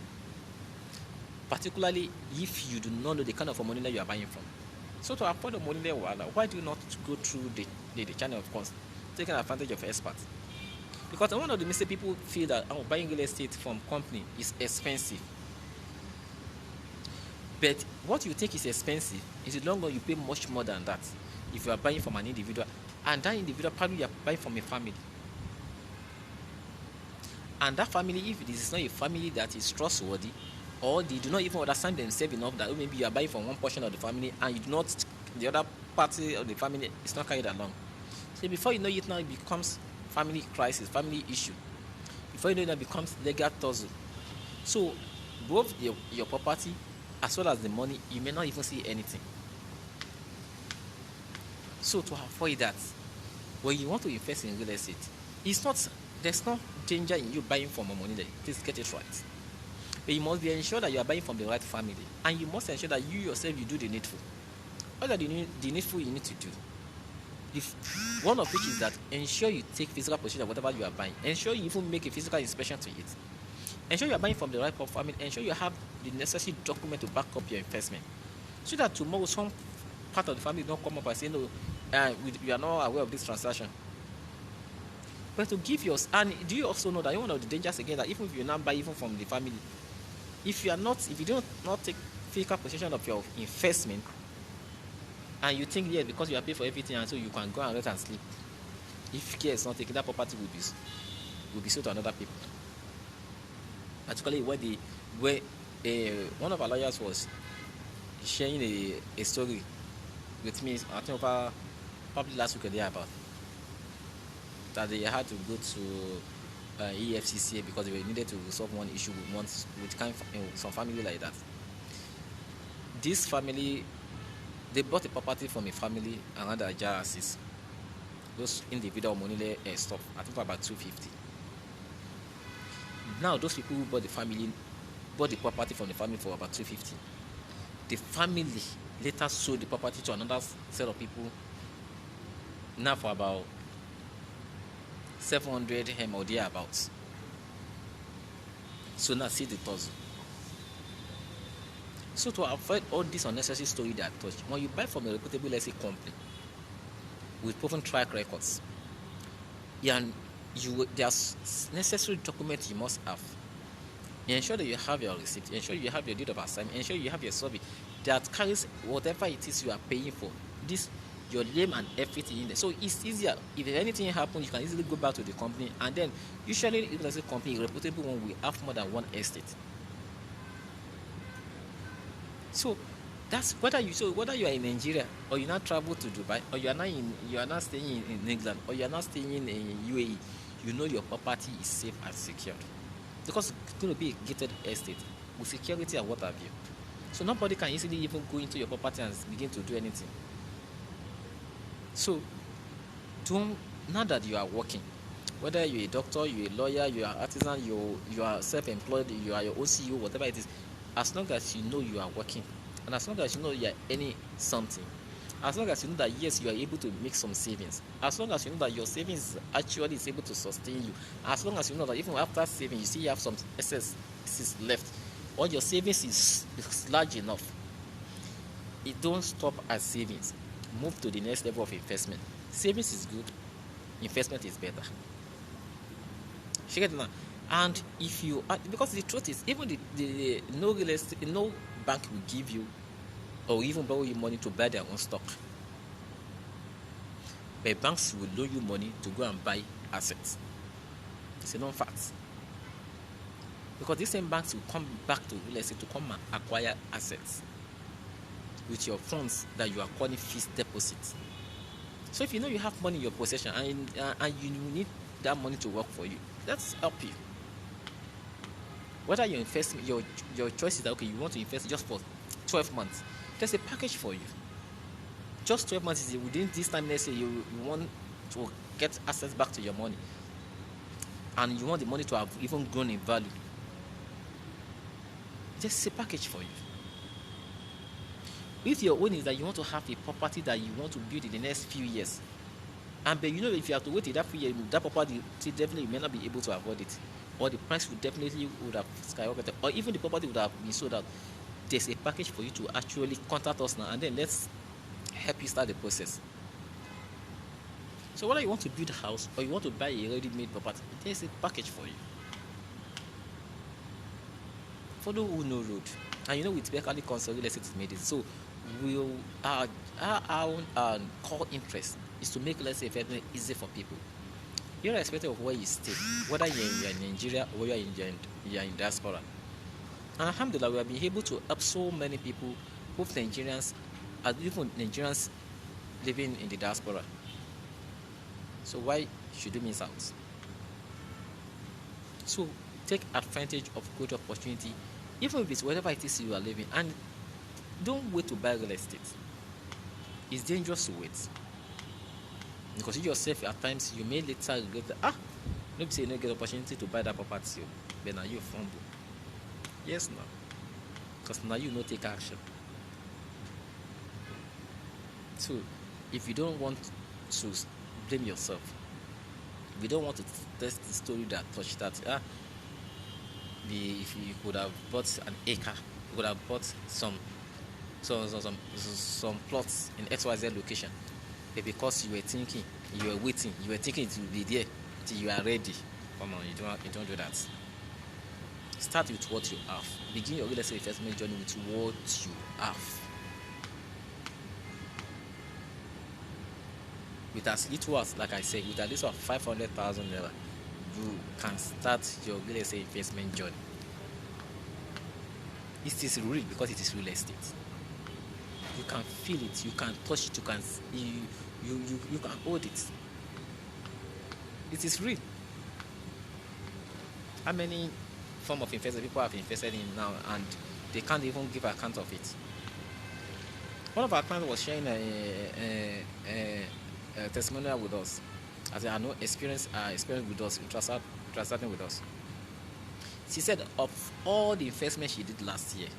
particularly if you do not know the kind of Omonile you are buying from. So to avoid Omonile, why do you not go through the channel of course, taking advantage of experts? Because one of the mistakes people feel that buying real estate from company is expensive. But what you think is expensive is the long run you pay much more than that if you are buying from an individual, and that individual probably you are buying from a family. And that family, if this is not a family that is trustworthy, or they do not even understand themselves enough that maybe you are buying from one portion of the family and you do not, the other party of the family is not carried along. So before you know it, now it becomes family crisis, family issue. Before you know it becomes legal tussle. So both your property as well as the money, you may not even see anything. So to avoid that, when you want to invest in real estate, there's no danger in you buying from a money there. Please get it right. But you must be ensured that you are buying from the right family, and you must ensure that you yourself you do the needful. What are the needful you need to do? One of which is that ensure you take physical possession of whatever you are buying. Ensure you even make a physical inspection to it. Ensure you are buying from the right family. Ensure you have the necessary document to back up your investment, so that tomorrow some part of the family don't come up and say no, we are not aware of this transaction. But to give yours, and do you also know that one of the dangers again that even if you not buy even from the family, if you do not take physical possession of your investment, and you think yes because you are paid for everything and so you can go and rest and sleep, if care is not taken, that property will be sold to another people. Particularly where one of our lawyers was sharing a story with me, I think over probably last week or day about that they had to go to EFCC because they needed to resolve one issue with some family like that. This family, they bought a property from a family around Ajarasis. Those individual money stuff, I think for about 250. Now those people who bought the property from the family for about 250. The family later sold the property to another set of people now for about 700 M or thereabouts. So now see the tussle. So to avoid all this unnecessary story that touch, when you buy from a reputable let's say company with proven track records, there's necessary documents you must have. Ensure that you have your receipt, ensure you have your deed of assignment, ensure you have your survey that carries whatever it is you are paying for. This your name and everything in there. So it's easier. If anything happens, you can easily go back to the company, and then usually if there's a company, a reputable one will have more than one estate. So that's whether you are in Nigeria or you not travel to Dubai or you are not staying in England or you are not staying in UAE, you know your property is safe and secured because it's going to be a gated estate with security and what have you. So nobody can easily even go into your property and begin to do anything. So now that you are working, whether you're a doctor, you're a lawyer, you're an artisan, you are self-employed, you are your own CEO, whatever it is, as long as you know you are working, and as long as you know you are earning something, as long as you know that yes, you are able to make some savings, as long as you know that your savings actually is able to sustain you, as long as you know that even after saving you still have some excess left, or your savings is large enough, it don't stop at savings. Move to the next level of investment. Savings is good, investment is better. Now, and if you because the truth is, even the no real estate, no bank will give you or even borrow you money to buy their own stock. But banks will loan you money to go and buy assets. It's a known fact. Because these same banks will come back to real estate to come and acquire assets with your funds that you are calling fixed deposits. So if you know you have money in your possession and you need that money to work for you, let's help you. Whether your investment, your choice is that okay, you want to invest just for 12 months, there's a package for you. Just 12 months is within this time. Let's say you want to get access back to your money, and you want the money to have even grown in value. There's a package for you. If your own is that you want to have a property that you want to build in the next few years, and but you know if you have to wait in that few years, that property definitely you may not be able to afford it. or the price would have skyrocketed, or even the property would have been sold out, there's a package for you to actually contact us now, and then let's help you start the process. So whether you want to build a house or you want to buy a ready-made property, there's a package for you. For those who know road, and with Belkalid Consults, real estate is made it. So our core interest is to make, let's say, investment easy for people, irrespective of where you stay, whether you're in Nigeria or you're in diaspora. And alhamdulillah, we have been able to help so many people, both Nigerians and even Nigerians living in the diaspora. So why should you miss out? So take advantage of good opportunity, even if it's wherever it is you are living, and don't wait to buy real estate. It's dangerous to wait, because you yourself at times you may later regret that maybe say you don't get opportunity to buy that property, but now you fumble. Yes, now, because now you not take action. So if you don't want to blame yourself, we don't want to test the story that touched that if you could have bought an acre, you could have bought some plots in XYZ location, but because you were thinking, you were waiting, you were thinking it will be there till you are ready. Come on, you don't do that. Start with what you have. Begin your real estate investment journey with what you have. With as little as, like I said, with at least 500,000 naira, you can start your real estate investment journey. It is real because it is real estate. You can feel it, you can touch it, you can hold it. It is real. How many form of investment people have invested in now, and they can't even give account of it? One of our clients was sharing a testimonial with us, as they had no experience with us, transacting with us. She said of all the investments she did last year,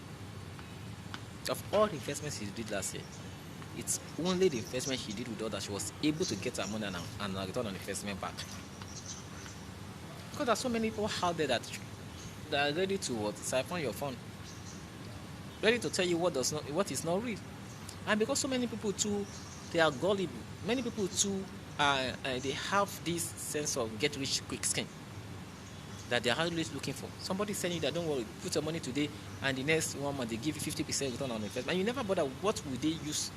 it's only the investment she did with us that she was able to get her money and a return on investment back. Because there are so many people out there that are ready to siphon your phone, ready to tell you what is not real. And because so many people too, they are gullible. Many people too, they have this sense of get rich quick scheme that they are always looking for. Somebody saying that don't worry, put your money today, and the next 1 month they give you 50% return on investment. And you never bother what will they use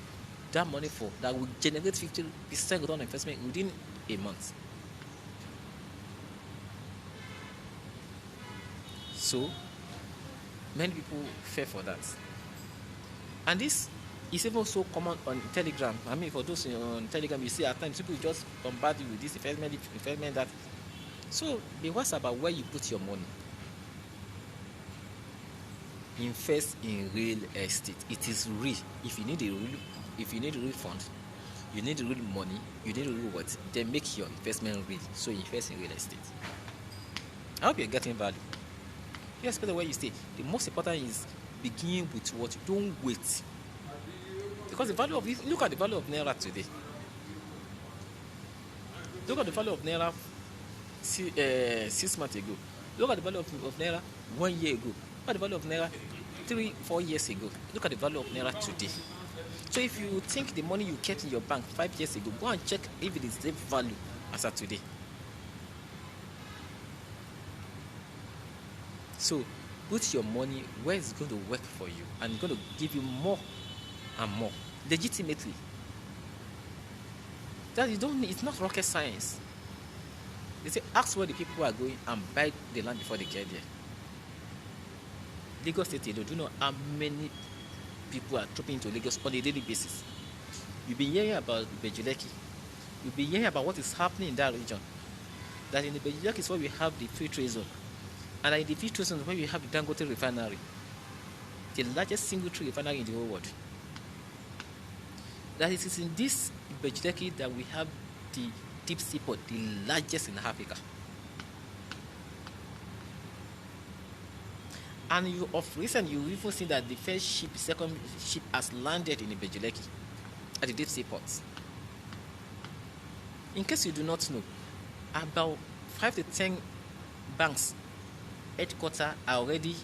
that money for that will generate 50% return on investment within a month. So many people fear for that. And this is even so common on Telegram. I mean, for those on Telegram, you see at times people just bombard you with this investment, that. So be wise about where you put your money. Invest in real estate. It is real. If you need a real fund, you need real money, you need real what, then make your investment real. So invest in real estate. I hope you're getting value. Irrespective of where you stay, the most important is begin with what. Don't wait. Because look at the value of Naira today. Look at the value of Naira 6 months ago. Look at the value of Naira 1 year ago. Look at the value of Naira 3-4 years ago. Look at the value of Naira today. So if you think the money you kept in your bank 5 years ago, go and check if it is the value as of today. So put your money where it's going to work for you and going to give you more and more legitimately. That you don't need, it's not rocket science. They say ask where the people are going and buy the land before they get there. Lagos State, you don't know how many people are dropping into Lagos on a daily basis. You've been hearing about Belkalid. You've been hearing about what is happening in that region. That in the Belkalid is where we have the free trade zone. And in the free trade zone is where we have the Dangote refinery, the largest single trade refinery in the whole world. That it is in this Belkalid that we have the deep sea port, the largest in Africa. And of recent, you even see that the first ship, second ship has landed in the Belkalid at the deep sea port. In case you do not know, about 5 to 10 banks headquarters are already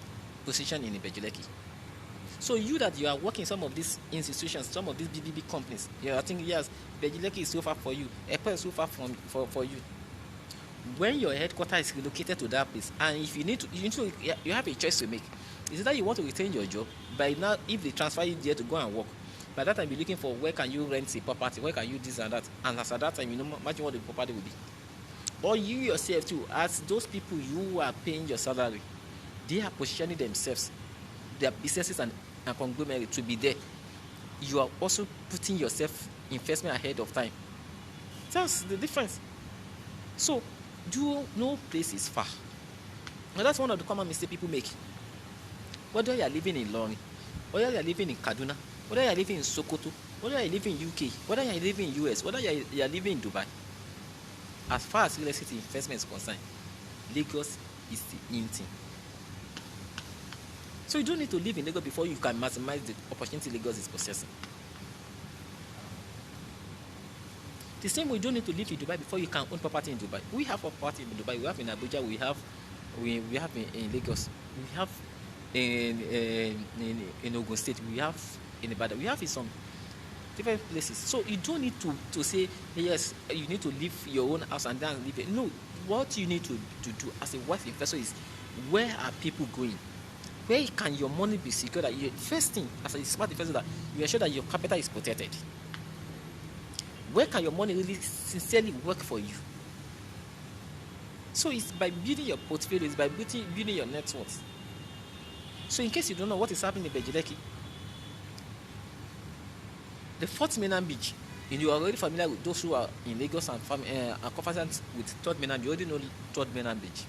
positioned in Belkalid. So you that you are working in some of these institutions, some of these big companies, you are thinking, yes, Belkalid is so far for you, Apple is so far for you. When your headquarters is relocated to that place, and if you have a choice to make. Is it that you want to retain your job? By now, if they transfer you there to go and work, by that time you're looking for where can you rent a property, where can you this and that, and as at that time, imagine what the property will be. Or you yourself too, as those people you are paying your salary, they are positioning themselves, their businesses and conglomerate to be there. You are also putting yourself investment ahead of time. That's the difference. So no place is far. And that's one of the common mistakes people make. Whether you are living in London, whether you are living in Kaduna, whether you are living in Sokoto, whether you are living in UK, whether you are living in US, whether you are living in Dubai, as far as real estate investment is concerned, Lagos is the in thing. So you don't need to live in Lagos before you can maximize the opportunity Lagos is possessing. The same way you don't need to live in Dubai before you can own property in Dubai. We have a property in Dubai, we have in Abuja, we have in Lagos, we have in Ogun State, we have in Ibadan, we have in some different places. So you don't need to say, yes, you need to leave your own house and then leave it. No, what you need to do as a wise investor is, where are people going? Where can your money be secure? That you, first thing, as a smart investor, that you ensure that your capital is protected. Where can your money really sincerely work for you? So it's by building your portfolio, it's by building your net worth. So in case you don't know what is happening in Belkalid, the fourth mainland beach, and you are already familiar with those who are in Lagos and are conversant with third mainland, you already know third mainland beach.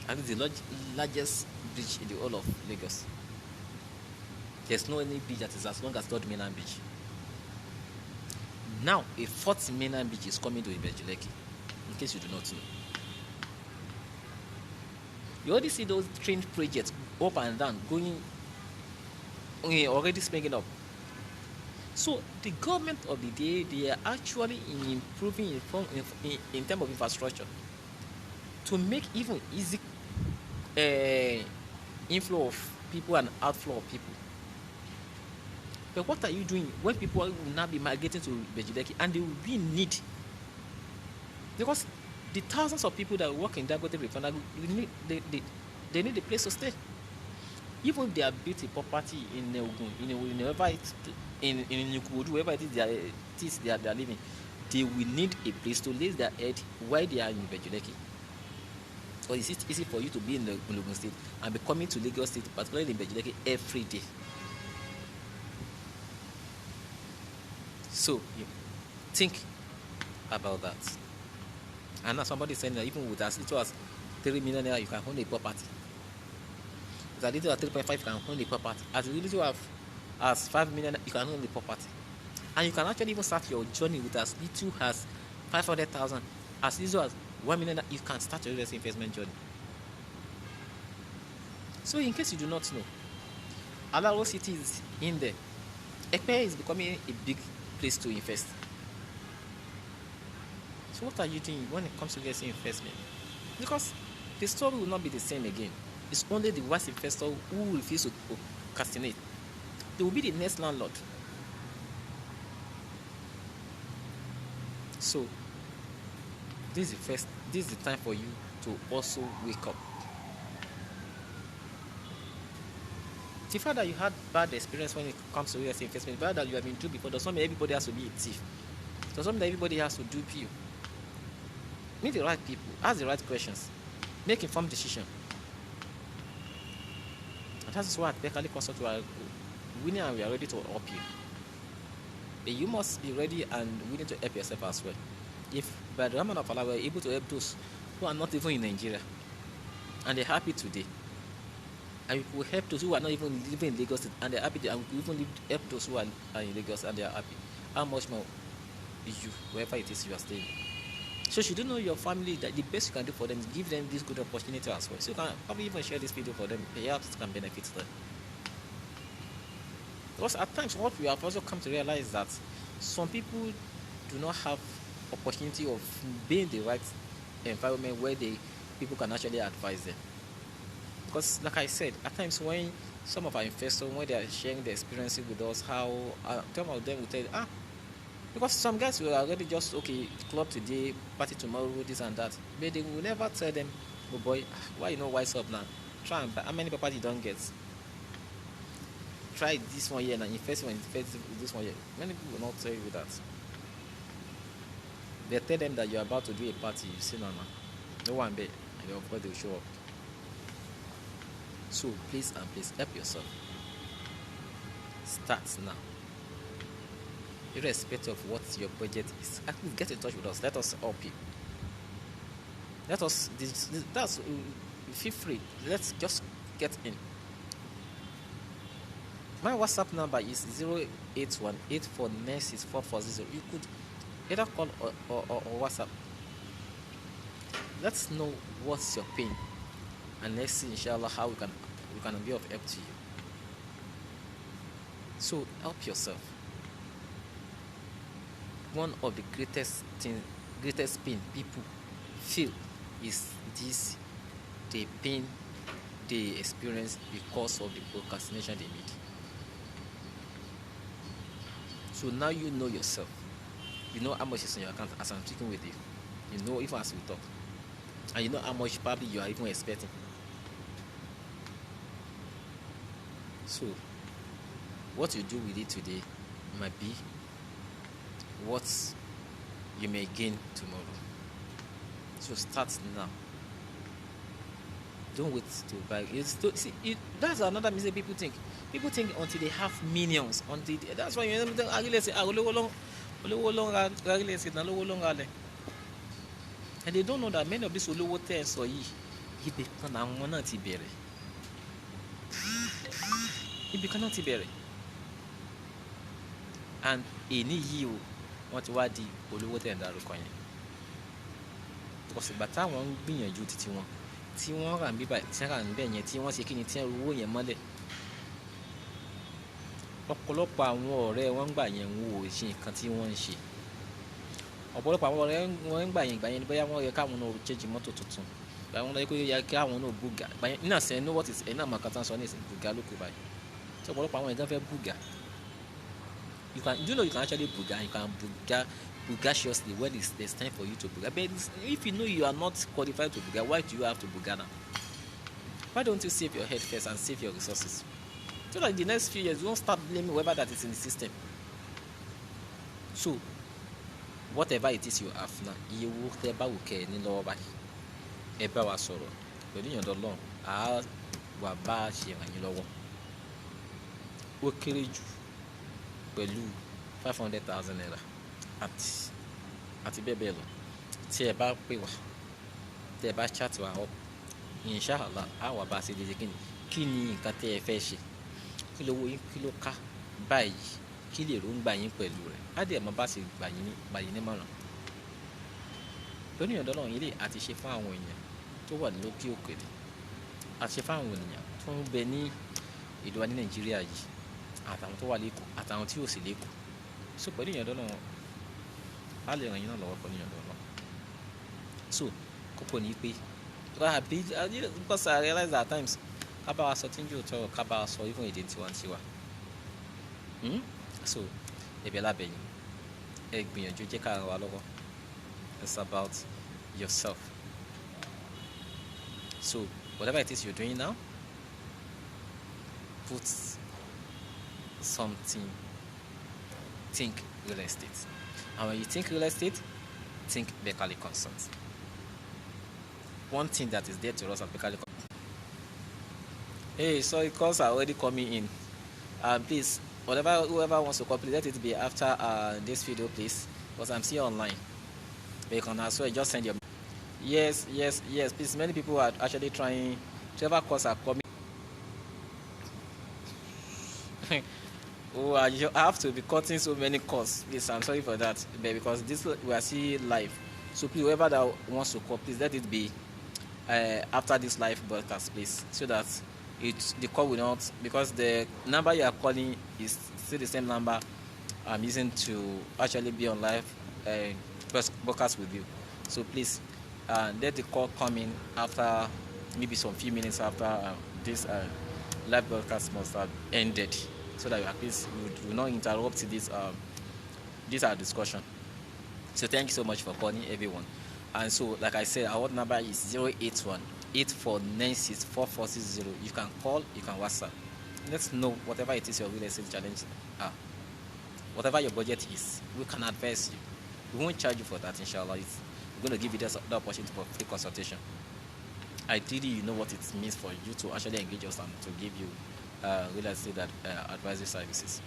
And it's the largest beach in the whole of Lagos. There's no any beach that is as long as third mainland beach. Now, a fourth mainland beach is coming to Belkalid, in case you do not know. You already see those train projects up and down going, already springing up. So the government of the day, they are actually improving in terms of infrastructure to make even easy inflow of people and outflow of people. But what are you doing when people will now be migrating to Belkalid and they will be in need? Because the thousands of people that work in Dangote refinery, they need a place to stay. Even if they have built a property in Ogun, in Nukudu, wherever it is they are living, they will need a place to lay their head while they are in Belkalid. Or is it easy for you to be in the Ogun State and be coming to Lagos State, particularly in Belkalid, every day? So think about that. And now somebody saying that even with as little as 3 million naira, you can own a property. As little as 3.5, you can own a property. As little as 5 million, you can own a property. And you can actually even start your journey with as little as 500,000. As little as 1 million, you can start your real estate investment journey. So in case you do not know, Alaro City is in there. Ekpe is becoming a big place to invest. So what are you doing when it comes to real estate investment? Because the story will not be the same again. It's only the wise investor who refuse to procrastinate. They will be the next landlord. So this is the time for you to also wake up. The fact that you had bad experience when it comes to real estate investment, the fact that you have been duped before, does not mean everybody has to be a thief. Does not mean that everybody has to dupe you. Meet the right people, ask the right questions, make informed decision. And that is why at Belkalid Consults we are willing and we are ready to help you. But you must be ready and willing to help yourself as well. If by the Rahman of Allah we are able to help those who are not even in Nigeria and they're happy today, and we will help those who are not even living in Lagos and they're happy, and we will even help those who are in Lagos and they are happy, how much more you, wherever it is you are staying. So should you know your family that the best you can do for them is give them this good opportunity as well. So you can probably even share this video for them, perhaps it can benefit them. Because at times what we have also come to realize that some people do not have opportunity of being in the right environment where people can actually advise them. Because like I said, at times when some of our investors, when they are sharing their experiences with us, how some of them will tell you, because some guys will already just, okay, club today, party tomorrow, this and that, but they will never tell them, oh boy, why you know wise up now, try and buy, how many property you don't get, try this one year and invest this one year. Many people will not tell you that. They tell them that you're about to do a party, you say no one bet, and of course they'll show up. So please and please help yourself. Start now. Irrespective of what your budget is, at least get in touch with us. Let us help you. Let us. That's feel free. Let's just get in. My WhatsApp number is 08184964440. You could either call or WhatsApp. Let's know what's your pain, and let's see, inshallah, how we can be of help to you. So help yourself. One of the greatest pain people feel is this: the pain they experience because of the procrastination they made. So now you know yourself. You know how much is in your account as I'm speaking with you. You know even as we talk. And you know how much probably you are even expecting. So what you do with it today might be what you may gain tomorrow. So start now. Don't wait to buy. That's another mistake people think. People think until they have millions. That's why you say, and they don't know that many of these olowo test or ibi kan àwọn náà ti bẹ̀rẹ̀. Ibi kan náà ti bẹ̀rẹ̀. And èní yìí o, wọ́n ti wá di olówó tẹ̀ ń darúkọ yẹn. Because ìgbà táwọn ń gbìyànjú títí wọn, tí wọ́n rà ń bíbà, tí wọ́n rà ń bẹ̀ yẹn, tí wọ́n ṣe kí ni, tí wọ́n owó yẹn mọ́lẹ̀. Ọ̀pọ̀lọpọ̀ àwọn ọ̀rẹ́ wọn gbà yẹn wò ó ṣe nǹkan tí wọ́n ń ṣe. Ọ̀pọ̀lọpọ̀ àwọn ọ̀rẹ́ wọn gbà yẹn bóyá wọ́n yẹ káwọn náà change mọ́tò tuntun. Báwọn lọ yẹ káwọn náà bùgà. Nínú àṣẹ ní what is ẹ̀ náà màkà tán sọ ní ìsìn bùgà ló kù báyìí. Tí ọ̀pọ̀lọpọ̀ àwọn ẹ̀gán fẹ́ bùgà. You can actually buga. You can bugaciously when there's time for you to buga. But if you know you are not qualified to buga, why do you have to buga now? Why don't you save your head first and save your resources? So that in the next few years you won't start blaming whoever that is in the system. So whatever it is you have now, you will never care any lower. Eba wa sọ̀rọ̀ pẹ̀lú ìyọ̀ǹda Ọlọ́run a wà bá ṣe ràn yín lọ́wọ́. Ó kéré jù pẹ̀lú 500,000 naira àti bẹ́ẹ̀ bẹ́ẹ̀ lọ. Tí ẹ bá pè wá, tí ẹ bá chat wa up, inshallah a wà bá ṣe dédé kí ni nǹkan tí ẹ fẹ́ ṣe, kí ló wó yín, kí ló ká báyìí, kí lè róńgbà yín pẹ̀lú rẹ̀. Á dẹ̀ mọ́ bá ṣe gbà yín nímọ̀ràn. Pẹ̀lú ìyọ̀ǹda Ọlọ́run yìí àti ṣe fún àwọn èèyàn tó wà ní lókè òkèèrè, àti ṣe fún àwọn ènìyàn tó ń bẹ ní ìlú wa ní Nàìjíríà yìí, àtàwọn tó wà lẹ́kọ̀ọ́ àtàwọn tí ò sí lẹ́kọ̀ọ́. So pẹ̀lú ìyọ̀ǹda Ọlọ́run a lè ràn yín náà lọ́wọ́ pẹ̀lú ìyọ̀ǹda Ọlọ́run. So kókó ni pé because I realize that at times ká bá wa sọ tí ń jò tọrọ, ká bá wa sọ even èdè tiwantiwa. So ẹ̀bẹ̀ lábẹ́ yín, ẹ gbìyànjú jẹ́ ká ràn wá lọ́wọ́. It's about yourself. So whatever it is you're doing now, put something, think real estate. And when you think real estate, think Belkalid Consults. One thing that is there to us at Belkalid Consults. Hey, sorry, calls are already coming in. Please, whoever wants to call, please let it be after this video, please, because I'm still online. But you can as well just send your. Yes, please. Many people are actually trying. Whichever calls are coming. Oh, I have to be cutting so many calls. Please, I'm sorry for that, but because this we are seeing live, so please, whoever that wants to call, please let it be after this live broadcast, please, so that the call will not, because the number you are calling is still the same number I'm using to actually be on live broadcast with you. So please, let the call come in after maybe some few minutes after this live broadcast must have ended, so that at least we will not interrupt this our discussion. So thank you so much for calling, everyone. And so, like I said, our number is 081 8496 4460. You can call, you can WhatsApp. Let's know whatever it is your real estate challenge are. Whatever your budget is, we can advise you. We won't charge you for that, inshallah. We're going to give you the opportunity for free consultation. Ideally, you know what it means for you to actually engage us and to give you real estate advisory services.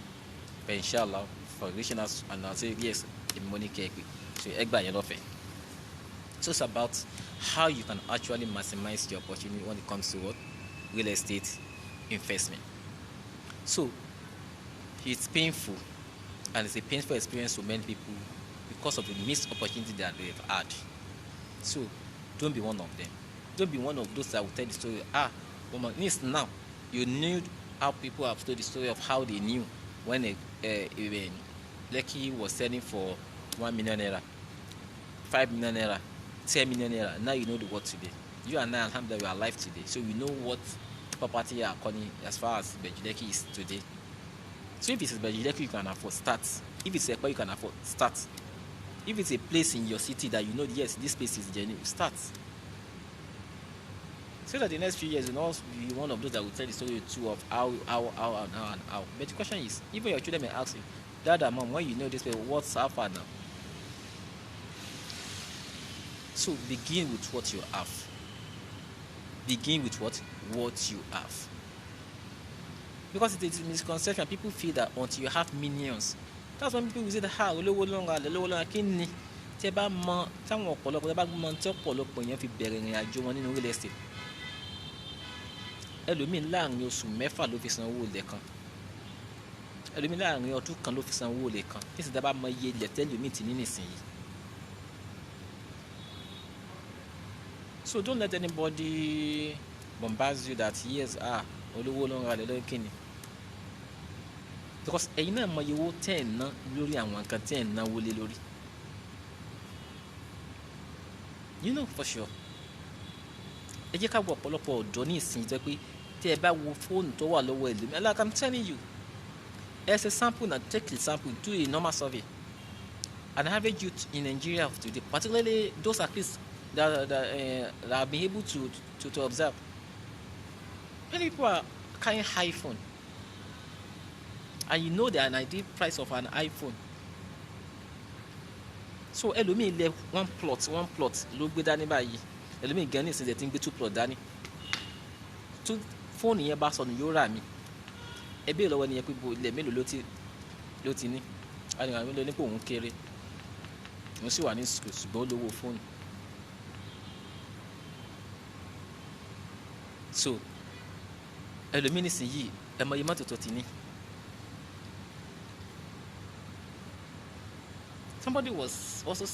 But inshallah, for reaching us, and I'll say yes, the money cake. So it's about how you can actually maximize the opportunity when it comes to what real estate investment. So it's painful, and it's a painful experience for many people because of the missed opportunity that they've had. So don't be one of them. Don't be one of those that will tell the story. Woman, now you knew how people have told the story of how they knew when Lekki was selling for 1 million naira, 5 million naira, 10 million naira. Now you know the word today. You and I, alhamdulillah, we are alive today. So we know what property you are calling as far as Belkalid is today. So if it's Belkalid, you can afford, start. If it's a car you can afford, start. If it's a place in your city that you know, yes, this place is genuine, start. So that the next few years, you'll also be one of those that will tell the story too of how. But the question is, even your children may ask you, Dad and Mom, when you know this way, what's how far now? So begin with what you have. Begin with what you have. Because it is a misconception. People feel that until you have millions, that's when people will say that olówó longer kini tí bá mọ̀ táwọn ọ̀pọ̀lọpọ̀ bá mọ̀ tí ọ̀pọ̀lọpọ̀ yẹn fi bẹ̀rẹ̀ ìrìn àjò wọn nínú real estate. Ẹlòmíì láàrin oṣù mẹ́fà ló fi san owó ilẹ̀ kan. Ẹlòmíì láàrin ọdún kan ló fi san owó ilẹ̀ kan. Nísìnyí tá bá mọ̀ iye ilẹ̀ tẹ́lòmíì ti ní nísìnyí. So don't let anybody bombard you that yes, olówó longer lọ́dọ̀ kini. Because ẹ̀yin náà mọ iye owó tẹ́ ẹ̀ ná lórí àwọn nǹkan tẹ́ ẹ̀ náwó lé lórí. You know for sure. Ẹ jẹ́ ká wo ọ̀pọ̀lọpọ̀ ọ̀dọ́ ní ìsìn jẹ́ pé tí ẹ bá wo fóònù tó wà lọ́wọ́ ẹlòmíì, like I'm telling you, as a sample, now take the sample, do a normal survey. An average youth in Nigeria of today, particularly those at least that have been able to observe, many people are carrying iPhone. And you know the ideal price of an iPhone. So ẹlòmíì lẹ one plot ló gbé dání báyìí. Ẹlòmíì gan ní ìsinsìnyí tí ń gbé 2 plot dání. Tó fóònù yẹn bá sọnù yóò rà mí. Ẹbí ìlọ́wọ́ ni yẹn pé ilẹ̀ mélòó ló ti ní. Àyìnbá mi ló ní pé òun kéré. Òun sì wà ní ṣùgbọ́n ó lówó fóònù. So ẹlòmíì nísìnyí ẹ mọ iye mọ́tò tó ti ní. Somebody was also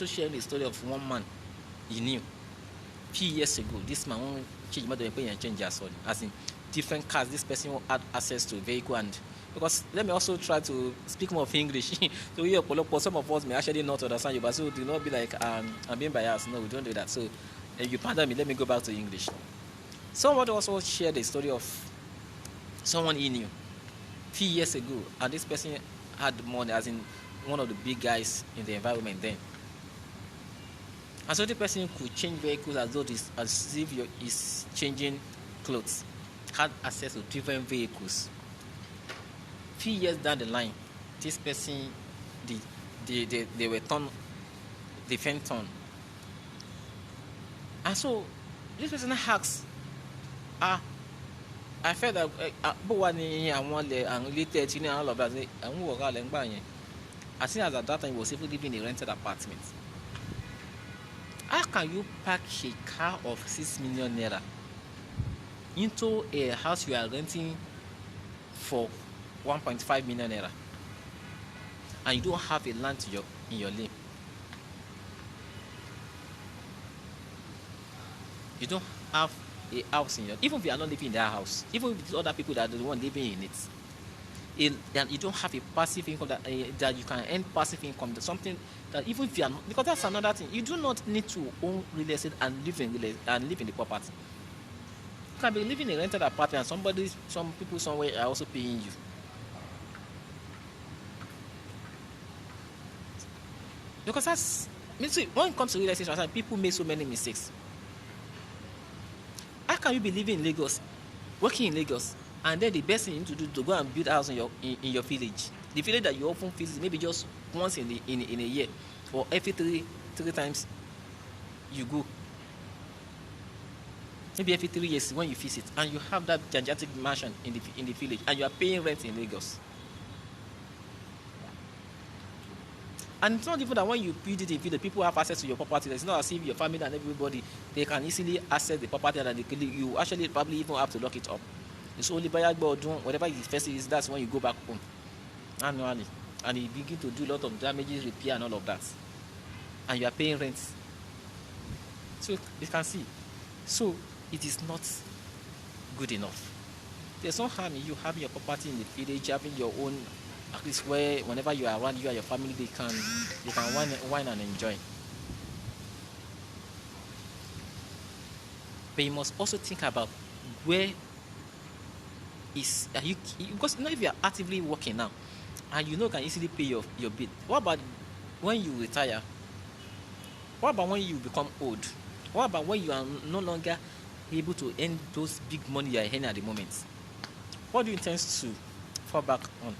sharing the story of one man he knew a few years ago. This man won't change as in different cars. This person had access to a vehicle, and because let me also try to speak more of English. So here, some of us may actually not understand you, but so do not be like I'm being biased. No, we don't do that. So you pardon me. Let me go back to English. Somebody also shared the story of someone he knew a few years ago, and this person had money, as in one of the big guys in the environment then. And so the person could change vehicles as if he's changing clothes, had access to different vehicles. Few years down the line, this person, they were different turn. And so this person asks, I felt that all of that. As soon as at that time he was even living in a rented apartment. How can you pack a car of 6 million naira into a house you are renting for 1.5 million naira and you don't have a land in your name? You don't have a house even if you are not living in that house, even if it's other people that are the one living in it, and you don't have a passive income that you can earn passive income, that's something that even if you are not, because that's another thing, you do not need to own real estate and live in the property. You can be living in a rented apartment and some people somewhere are also paying you. Because that's when it comes to real estate, people make so many mistakes. How can you be living in Lagos, working in Lagos, and then the best thing you need to do to go and build a house in your village, the village that you often visit maybe just once in a year, or every three times you go, maybe every 3 years when you visit, and you have that gigantic mansion in the village, and you are paying rent in Lagos. And it's not even that when you build it in village, people have access to your property. It's not as if your family and everybody, they can easily access the property, and you actually probably even have to lock it up. It's only by doing whatever the first is, that's when you go back home annually, and you begin to do a lot of damages, repair, and all of that, and you are paying rent. So you can see, so it is not good enough. There's no harm in you having your property in the village, having your own, at least where whenever you are around, you and your family, they can wine and enjoy. But you must also think about where is you, because if you are actively working now and you can easily pay your bill. What about when you retire? What about when you become old? What about when you are no longer able to earn those big money you are earning at the moment? What do you intend to fall back on?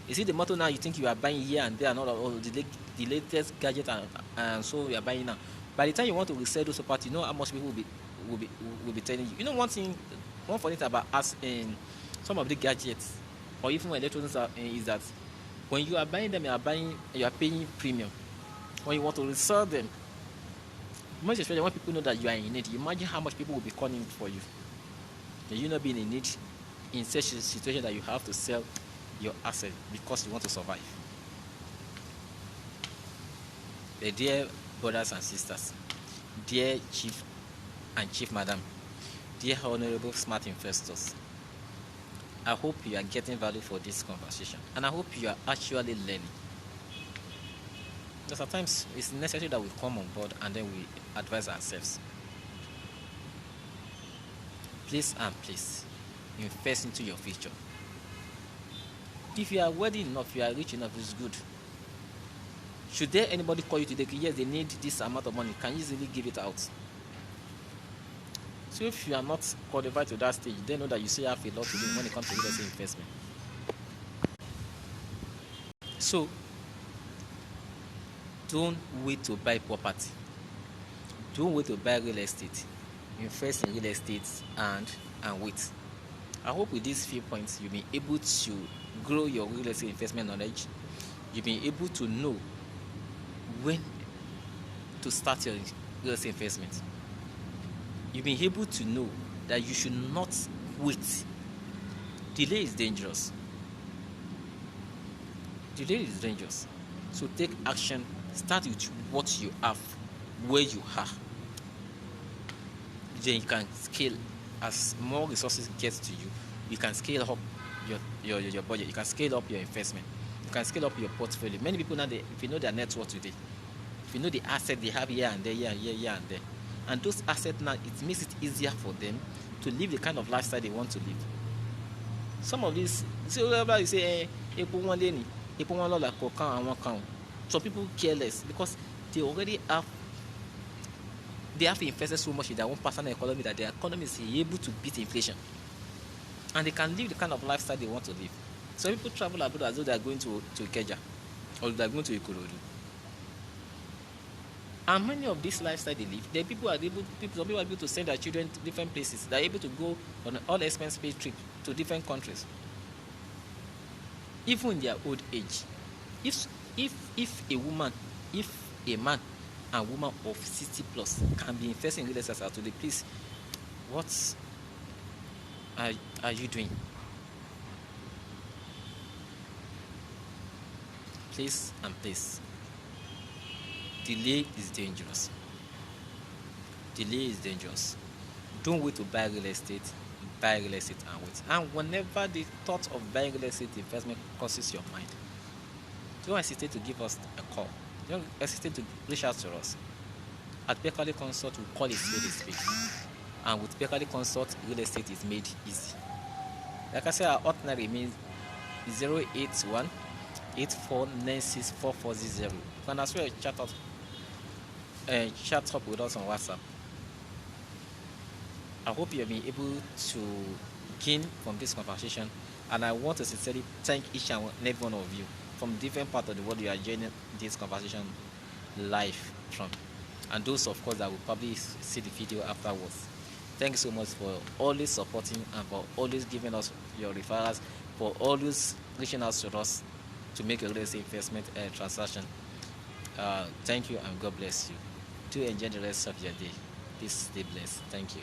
Is it the motto now you think you are buying here and there and all the latest gadget and so you are buying now? By the time you want to resell those properties, you know how much people will be telling you. You know one funny thing about us in some of the gadgets or even electronics is that when you are buying them, you are paying premium. When you want to resell them, most especially when people know that you are in need, you imagine how much people will be calling for you. And you not being in need in such a situation that you have to sell your asset because you want to survive. Dear brothers and sisters, dear chief and chief madam, dear honorable smart investors, I hope you are getting value for this conversation, and I hope you are actually learning. Because sometimes it's necessary that we come on board and then we advise ourselves. Please and please invest into your future. If you are wealthy enough, you are rich enough, it's good. Should there anybody call you today, yes, they need this amount of money, can you easily give it out? So if you are not qualified to that stage, then know that you still have a lot to do when it comes to real estate investment. So don't wait to buy property. Don't wait to buy real estate. Invest in real estate and wait. I hope with these few points you'll be able to grow your real estate investment knowledge. You'll be able to know when to start your real estate investment. You'll be able to know that you should not wait. Delay is dangerous. Delay is dangerous. So take action. Start with what you have, where you are. Then you can scale. As more resources get to you, you can scale up your budget. You can scale up your investment. You can scale up your portfolio. Many people now, if you know their net worth today, if you know the asset they have here and there, here and there, and those assets now, it makes it easier for them to live the kind of lifestyle they want to live. Some of these, you say, some people care less because they already have. They have invested so much in their own personal economy that their economy is able to beat inflation. And they can live the kind of lifestyle they want to live. Some people travel abroad as though they are going to Ikeja or they are going to Ikorodu. And many of these lifestyle they live, some people are able to send their children to different places. They are able to go on an all-expense-paid trip to different countries. Even in their old age. If a man and woman of 60 plus can be investing in real estate today, please, what are you doing? Please and please, delay is dangerous. Delay is dangerous. Don't wait to buy real estate. buy real estate and wait. And whenever the thought of buying real estate investment crosses your mind, don't hesitate to give us a call. Don't hesitate to reach out to us. At Belkalid Consults, we call it spade a spade. And with Belkalid Consults, real estate is made easy. Like I said, our hotline remains 081 84964400. You can as well chat up with us on WhatsApp. I hope you have been able to gain from this conversation, and I want to sincerely thank each and every one of you from different parts of the world you are joining this conversation live from, and those of course that will probably see the video afterwards. Thank you so much for always supporting and for always giving us your referrals, for always reaching out to us to make a real estate investment transaction. Thank you and God bless you. Do enjoy the rest of your day. Please stay blessed. Thank you.